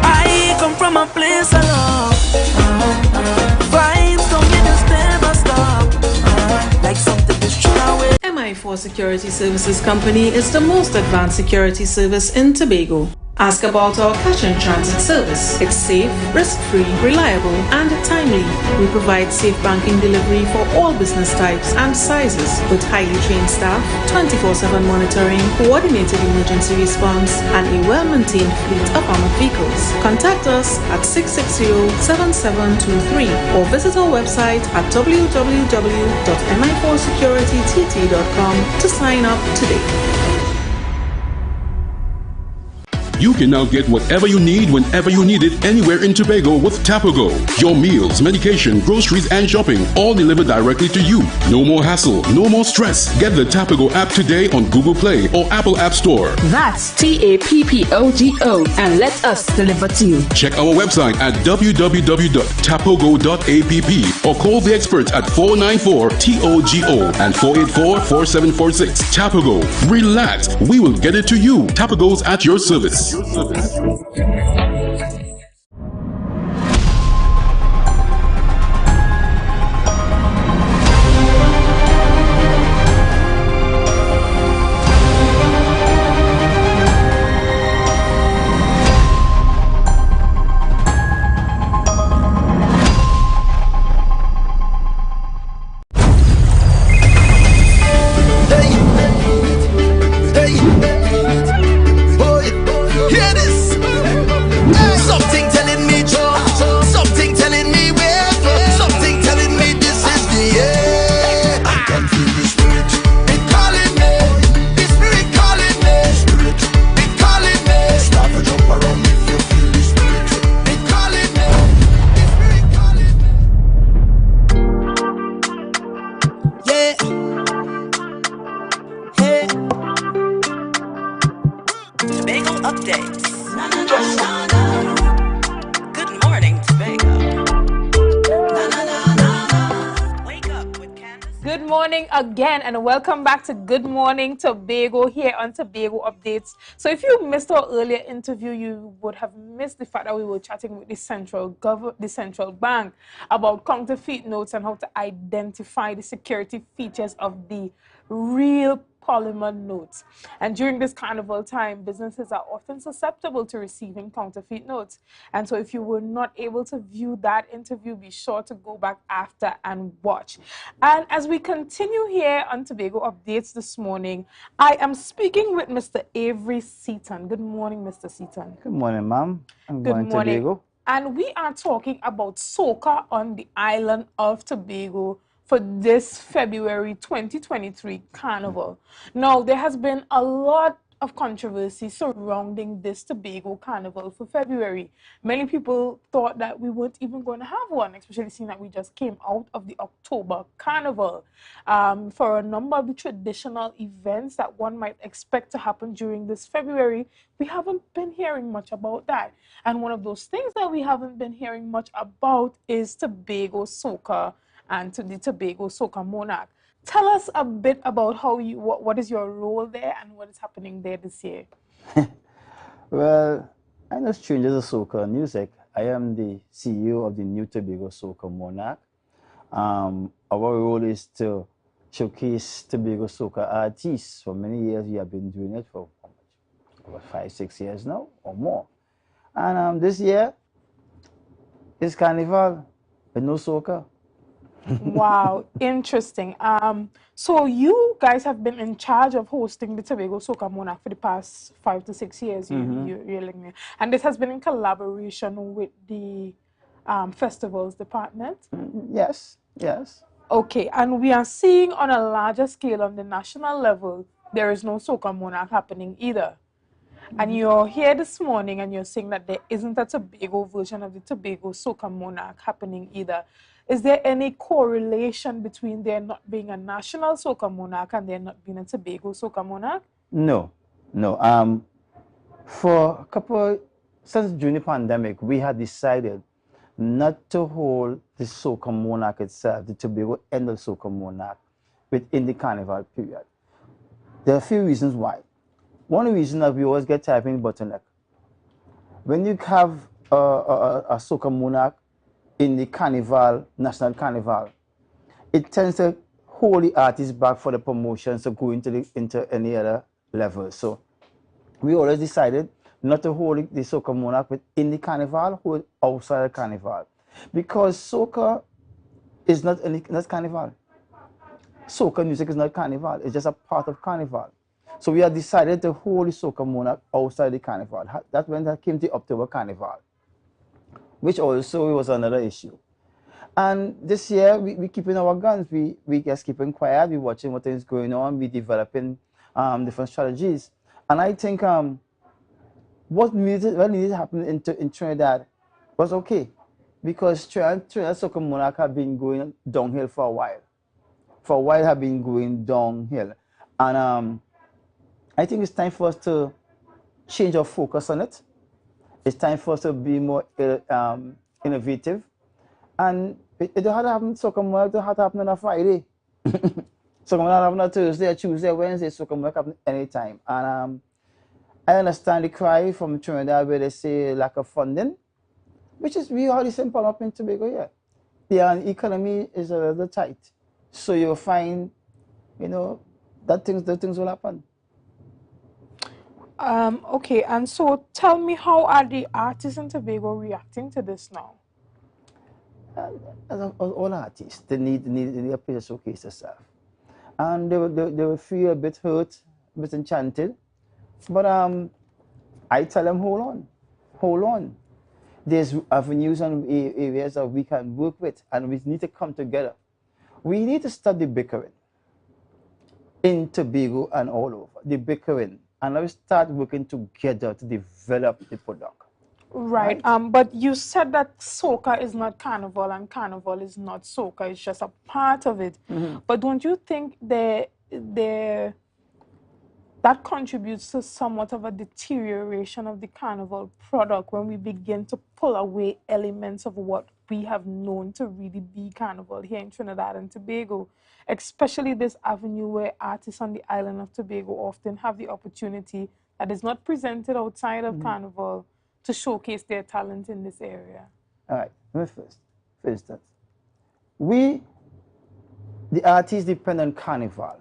I come from a place of love. Vibes don't get us never stop. Like something is thrown away. MI4 Security Services Company is the most advanced security service in Tobago. Ask about our cash and transit service. It's safe, risk-free, reliable, and timely. We provide safe banking delivery for all business types and sizes with highly trained staff, 24/7 monitoring, coordinated emergency response, and a well-maintained fleet of armored vehicles. Contact us at 660-7723 or visit our website at www.mi4securitytt.com to sign up today. You can now get whatever you need whenever you need it anywhere in Tobago with Tapago. Your meals, medication, groceries, and shopping all delivered directly to you. No more hassle, no more stress. Get the Tapago app today on Google Play or Apple App Store. That's TAPPOGO, and let us deliver to you. Check our website at www.tapogo.app or call the experts at 494-TOGO and 484-4746. Tobago. Relax. We will get it to you. Tobago's at your service. Again, and welcome back to Good Morning Tobago here on Tobago Updates. So if you missed our earlier interview, you would have missed the fact that we were chatting with the central bank about counterfeit notes and how to identify the security features of the real polymer notes. And during this carnival time, businesses are often susceptible to receiving counterfeit notes. And so if you were not able to view that interview, be sure to go back after and watch. And as we continue here on Tobago Updates this morning, I am speaking with Mr. Avery Seaton. Good morning, Mr. Seaton. Good morning, ma'am. Good morning. Tobago. And we are talking about soca on the island of Tobago for this February 2023 carnival. Now, there has been a lot of controversy surrounding this Tobago carnival for February. Many people thought that we weren't even going to have one, especially seeing that we just came out of the October carnival. For a number of the traditional events that one might expect to happen during this February, we haven't been hearing much about that. And one of those things that we haven't been hearing much about is Tobago Soca and to the Tobago Soca Monarch. Tell us a bit about how what is your role there and what is happening there this year. Well, I'm no stranger to soca music. I am the CEO of the new Tobago Soca Monarch. Our role is to showcase Tobago Soca artists. For many years, we have been doing it for about 5-6 years now or more. And this year, it's carnival, but no soca. Wow, interesting. So you guys have been in charge of hosting the Tobago Soca Monarch for the past 5 to 6 years. You're like me. And this has been in collaboration with the festivals department? Yes, yes. Okay, and we are seeing on a larger scale on the national level, there is no Soca Monarch happening either. And you're here this morning and you're saying that there isn't a Tobago version of the Tobago Soca Monarch happening either. Is there any correlation between there not being a national Soca Monarch and there not being a Tobago Soca Monarch? No, no. For a couple, since during the pandemic, we had decided not to hold the Soca Monarch itself, the Tobago end of Soca Monarch, within the carnival period. There are a few reasons why. One reason that we always get typing bottleneck. When you have a Soca Monarch in the carnival, national carnival, it tends to hold the artists back for the promotions to go into any other level. So we always decided not to hold the Soca Monarch within the carnival, hold outside the carnival. Because soca is not carnival. Soca music is not carnival, it's just a part of carnival. So we have decided to hold the Soca Monarch outside the carnival. That's when that came to October carnival, which also was another issue. And this year, we keeping our guns. We just keeping quiet. We watching what is going on. We developing different strategies. And I think what needed to happen in Trinidad was okay, because Trinidad Soca Monarch have been going downhill for a while. For a while, have been going downhill, and I think it's time for us to change our focus on it. It's time for us to be more innovative. And It don't have to happen Soca Monarch, it don't have to happen on a Friday. Soca Monarch happen on a Thursday, a Tuesday, a Wednesday, Soca Monarch happen anytime. And I understand the cry from Trinidad where they say lack of funding, which is we are the same problem up in Tobago here. The economy is a little tight. So you'll find, you know, that things will happen. Okay, and so tell me, how are the artists in Tobago reacting to this now? As all artists, they need a place to showcase themselves. And they will feel a bit hurt, a bit enchanted. But I tell them, hold on. There's avenues and areas that we can work with, and we need to come together. We need to stop the bickering in Tobago and all over, the bickering, and let's start working together to develop the product. Right. But you said that soca is not carnival and carnival is not soca. It's just a part of it. But don't you think that contributes to somewhat of a deterioration of the carnival product when we begin to pull away elements of what we have known to really be carnival here in Trinidad and Tobago, especially this avenue where artists on the island of Tobago often have the opportunity that is not presented outside of carnival to showcase their talent in this area? All right, first, for instance, the artists depend on carnival.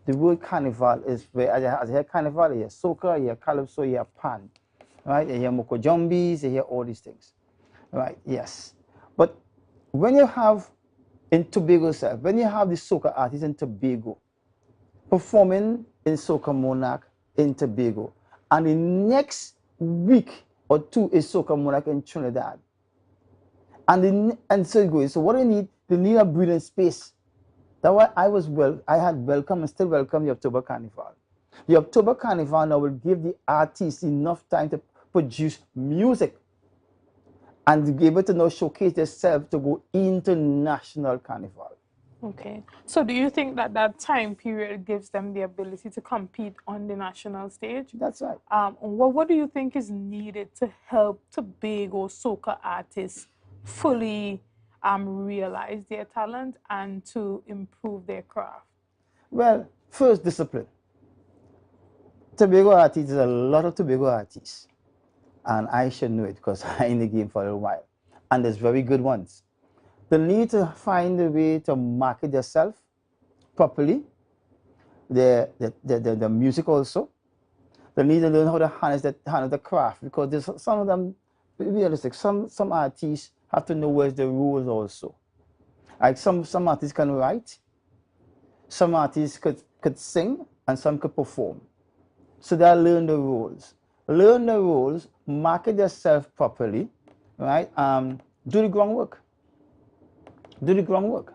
The word carnival is where, as I hear carnival, you hear soca, you hear calypso, you hear pan, right? You hear moko jumbies, you hear all these things, right? Yes. But when you have, in Tobago itself, when you have the soca artists in Tobago performing in Soca Monarch in Tobago, and the next week or two is Soca Monarch in Trinidad, and so it goes. So what do you need? They need a breathing space. That's why I had welcome and still welcome the October Carnival. The October Carnival now will give the artists enough time to produce music and to be able to now showcase themselves to go international carnival. Okay. So do you think that that time period gives them the ability to compete on the national stage? That's right. What do you think is needed to help Tobago soca artists fully realize their talent and to improve their craft? Well, first, discipline. Tobago artists, there's a lot of Tobago artists. And I should know it because I'm in the game for a while. And there's very good ones. They need to find a way to market themselves properly. The music also. They need to learn how to handle the craft, because there's some of them, be realistic, some artists have to know where's the rules also. Like some artists can write, some artists could sing, and some could perform. So they learn the rules. Learn the rules, market yourself properly, right? Do the groundwork. Do the groundwork.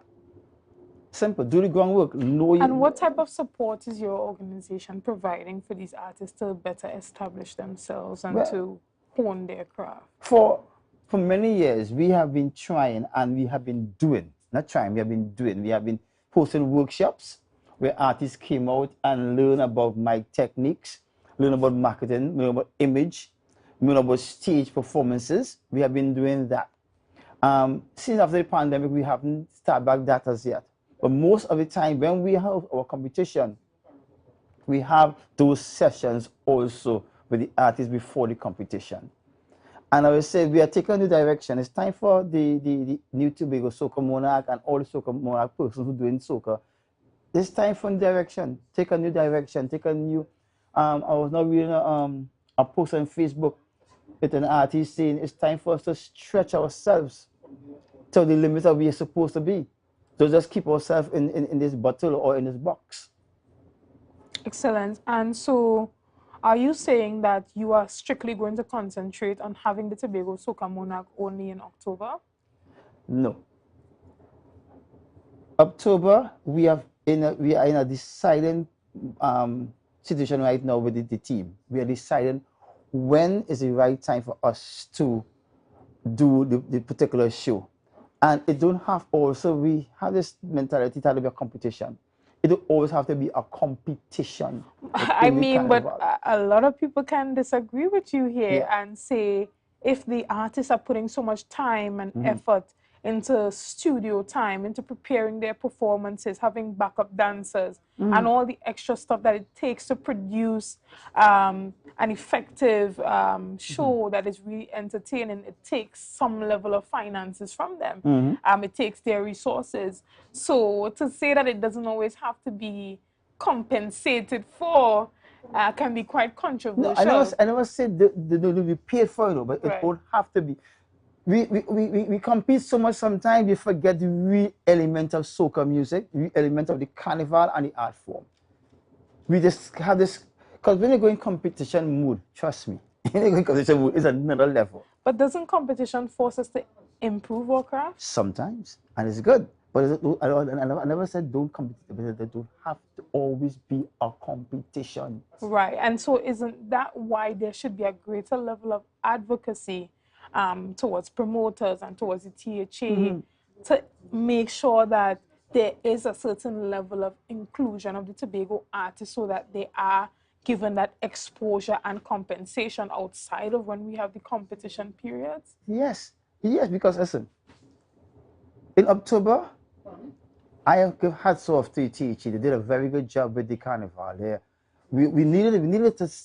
Simple. Do the groundwork. And what type of support is your organization providing for these artists to better establish themselves and to hone their craft? For many years, we have been trying and we have been doing, not trying, we have been doing. We have been hosting workshops where artists came out and learn about mic techniques, learn about marketing, learn about image, learn about stage performances. We have been doing that. Since after the pandemic, we haven't started back that as yet. But most of the time, when we have our competition, we have those sessions also with the artists before the competition. And I would say we are taking a new direction. It's time for the new Tobago Soca Monarch and all the Soca Monarch persons who are doing soca. It's time for a new direction. Take a new direction. Take a new. I was not reading a post on Facebook with an artist saying it's time for us to stretch ourselves to the limits that we are supposed to be. So just keep ourselves in this bottle or in this box. Excellent. And so, are you saying that you are strictly going to concentrate on having the Tobago Soca Monarch only in October? No. October, we are in a deciding situation right now with the team. We are deciding when is the right time for us to do the particular show. And it don't have also, we have this mentality that will be a competition. It will always have to be a competition. I mean, but a lot of people can disagree with you here and say if the artists are putting so much time and effort into studio time, into preparing their performances, having backup dancers, Mm. and all the extra stuff that it takes to produce an effective show that is really entertaining. It takes some level of finances from them. Mhm. It takes their resources. So to say that it doesn't always have to be compensated for can be quite No, controversial. I never said they don't be paid for it, but it Right. won't have to be. We compete so much sometimes we forget the real element of soca music, the real element of the carnival and the art form. We just have this, because when you go in competition mood, trust me, when you go in competition mood, it's another level. But doesn't competition force us to improve our craft? Sometimes, and it's good. But I never said don't compete, but they don't have to always be a competition. Right. And so isn't that why there should be a greater level of advocacy towards promoters and towards the THA Mhm. to make sure that there is a certain level of inclusion of the Tobago artists so that they are given that exposure and compensation outside of when we have the competition periods? Yes, because listen, in October, I have give hats off to THE. They did a very good job with the carnival. We needed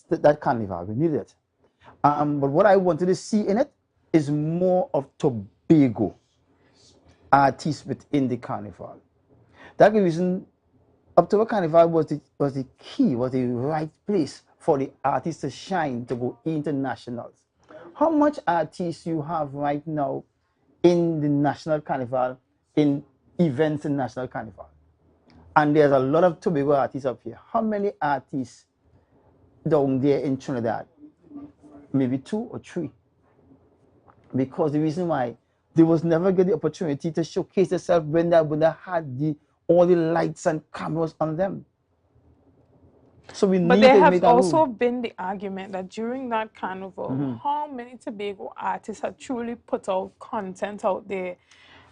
that carnival. We needed it. But what I wanted to see in it is more of Tobago artists within the carnival. That's the reason October Carnival was the key, was the right place for the artists to shine, to go internationals. How much artists you have right now in the National Carnival, in events in National Carnival? And there's a lot of Tobago artists up here. How many artists down there in Trinidad? Maybe 2 or 3. Because the reason why they was never get the opportunity to showcase themselves when they had all the lights and cameras on them. So we But need there to has make a also move. been the argument that during that carnival, Mhm. how many Tobago artists have truly put out content out there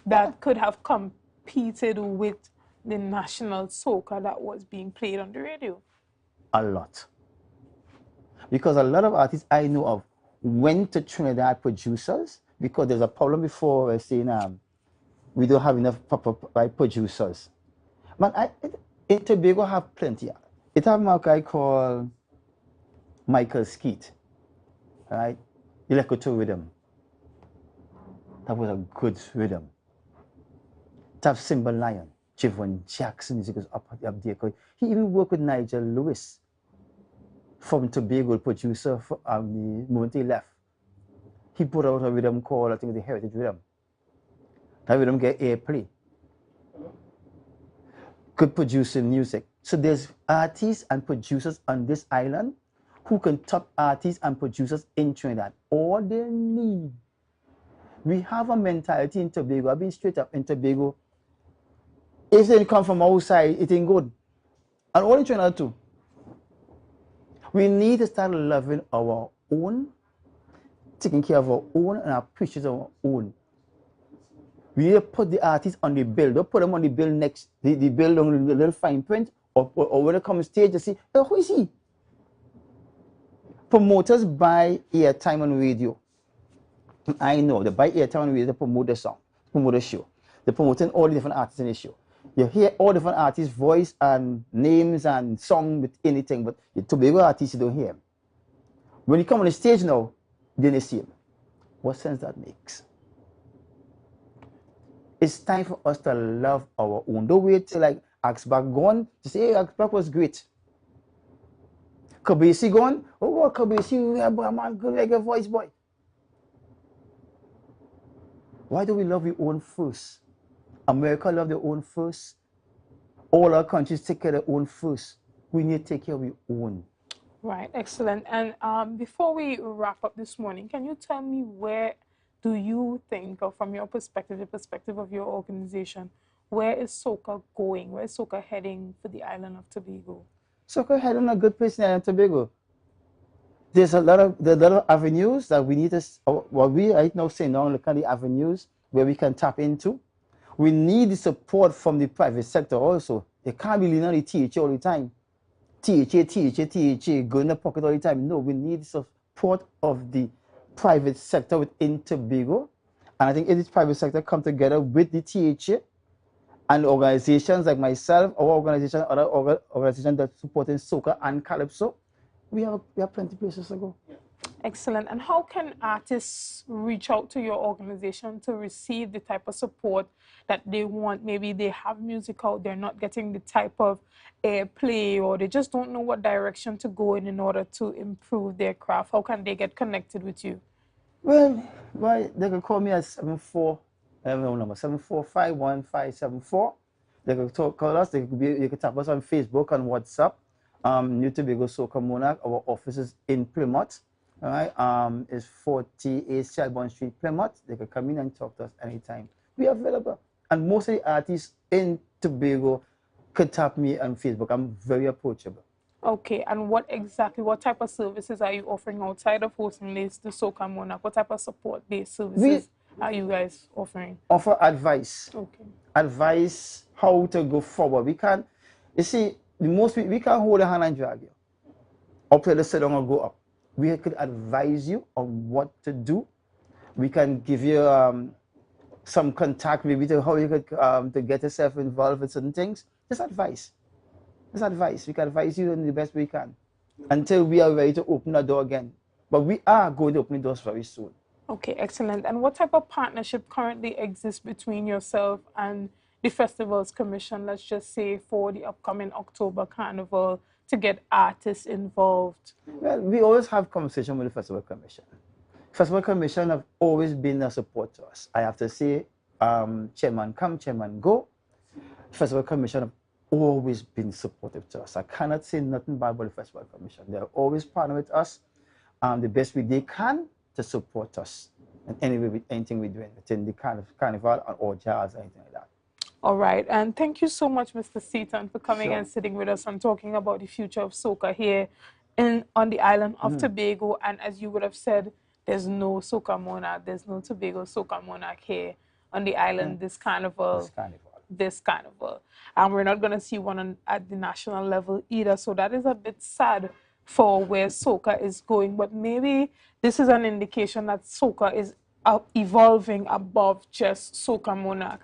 that could have competed with the national soca that was being played on the radio? A lot. Because a lot of artists I know of went to Trinidad producers because there's a problem before saying we don't have enough proper producers. But in Tobago have plenty. It have a guy called Michael Skeet, right? Electro rhythm. That was a good rhythm. To have Simba Lion, Javon Jackson music is up there. He even worked with Nigel Lewis from Tobago, the producer for, the moment he left. He put out a rhythm called, I think, the Heritage Rhythm. That rhythm get airplay. Good producing music. So there's artists and producers on this island who can top artists and producers in Trinidad. All they need. We have a mentality in Tobago. I've been straight up in Tobago. If they come from outside, it ain't good. And all in Trinidad too. We need to start loving our own, taking care of our own, and appreciate our own. We need to put the artists on the bill. Don't put them on the bill next, the bill on the little fine print, or when they come on stage, you see, hey, who is he? Promoters buy airtime on radio. I know, they buy airtime on radio to promote the song, promote the show. They're promoting all the different artists in the show. You hear all different artists' voice and names and song with anything, but the Tobago artists, you don't hear him. When you come on the stage now, then you see him. What sense that makes? It's time for us to love our own. Don't wait till like Axback gone to say, hey, Axback was great. Kabesi gone, oh, what Kabesi, yeah, boy, man, good like a voice boy. Why do we love your own first? America love their own first. All our countries take care of their own first. We need to take care of your own. Right, excellent. And before we wrap up this morning, can you tell me where do you think, or from your perspective, the perspective of your organization, where is soca going? Where is soca heading for the island of Tobago? Soca heading in a good place in the island of Tobago. There's a lot of avenues that we need to, what we right now saying now, look at the avenues where we can tap into. We need the support from the private sector also. They can't be leaning on the THA all the THA, go in the pocket all the time. No, we need support of the private sector within Tobago And I think if the private sector come together with the THA and organizations like myself, our organization, other organizations that supporting soca and calypso, we have plenty of places to go. Excellent. And how can artists reach out to your organization to receive the type of support that they want? Maybe they have music out, they're not getting the type of airplay, or they just don't know what direction to go in order to improve their craft. How can they get connected with you? Well, they can call me at 7451574. They can call us. You can tap us on Facebook and WhatsApp. New Tobago Soca Monarch. Our office is in Plymouth. All right, it's 48 Shelbourne Street, Plymouth. They can come in and talk to us anytime. We are available. And most of the artists in Tobago could tap me on Facebook. I'm very approachable. Okay, and what type of services are you offering outside of hosting the Soca Monarch? What type of support-based services are you guys offering? Offer advice. Okay. Advice how to go forward. We can't, you see, we can't hold a hand and drag you. Up to the sit down and go up. We could advise you on what to do. We can give you some contact maybe to how you could to get yourself involved with certain things. Just advice. Just advice. We can advise you in the best we can until we are ready to open the door again. But we are going to open the doors very soon. Okay, excellent. And what type of partnership currently exists between yourself and the Festivals Commission, let's just say for the upcoming October Carnival, to get artists involved? Well, we always have conversation with the Festival Commission. Festival Commission have always been a support to us. I have to say, chairman come, chairman go. Festival Commission have always been supportive to us. I cannot say nothing bad about the Festival Commission. They are always partner with us the best way they can to support us in any way with anything we're doing within the carnival or jazz or anything like that. All right, and thank you so much, Mr. Seaton, for coming and sitting with us and talking about the future of soca here on the island of Tobago. And as you would have said, there's no Soca Monarch, there's no Tobago Soca Monarch here on the island this carnival. And we're not going to see one at the national level either, so that is a bit sad for where soca is going. But maybe this is an indication that soca is evolving above just Soca Monarch.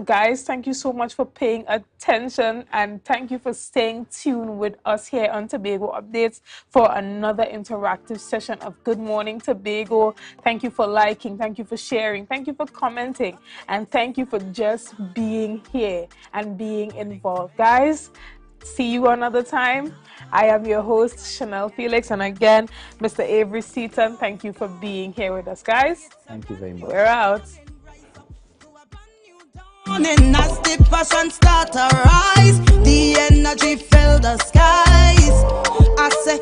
Guys, thank you so much for paying attention, and thank you for staying tuned with us here on Tobago Updates for another interactive session of Good Morning Tobago. Thank you for liking, thank you for sharing, thank you for commenting, and thank you for just being here and being involved. Guys, see you another time. I am your host, Chanel Felix, and again, Mr. Avery Seaton, thank you for being here with us, guys. Thank you very much. We're out. Morning as the passion start to rise, the energy fill the skies. I say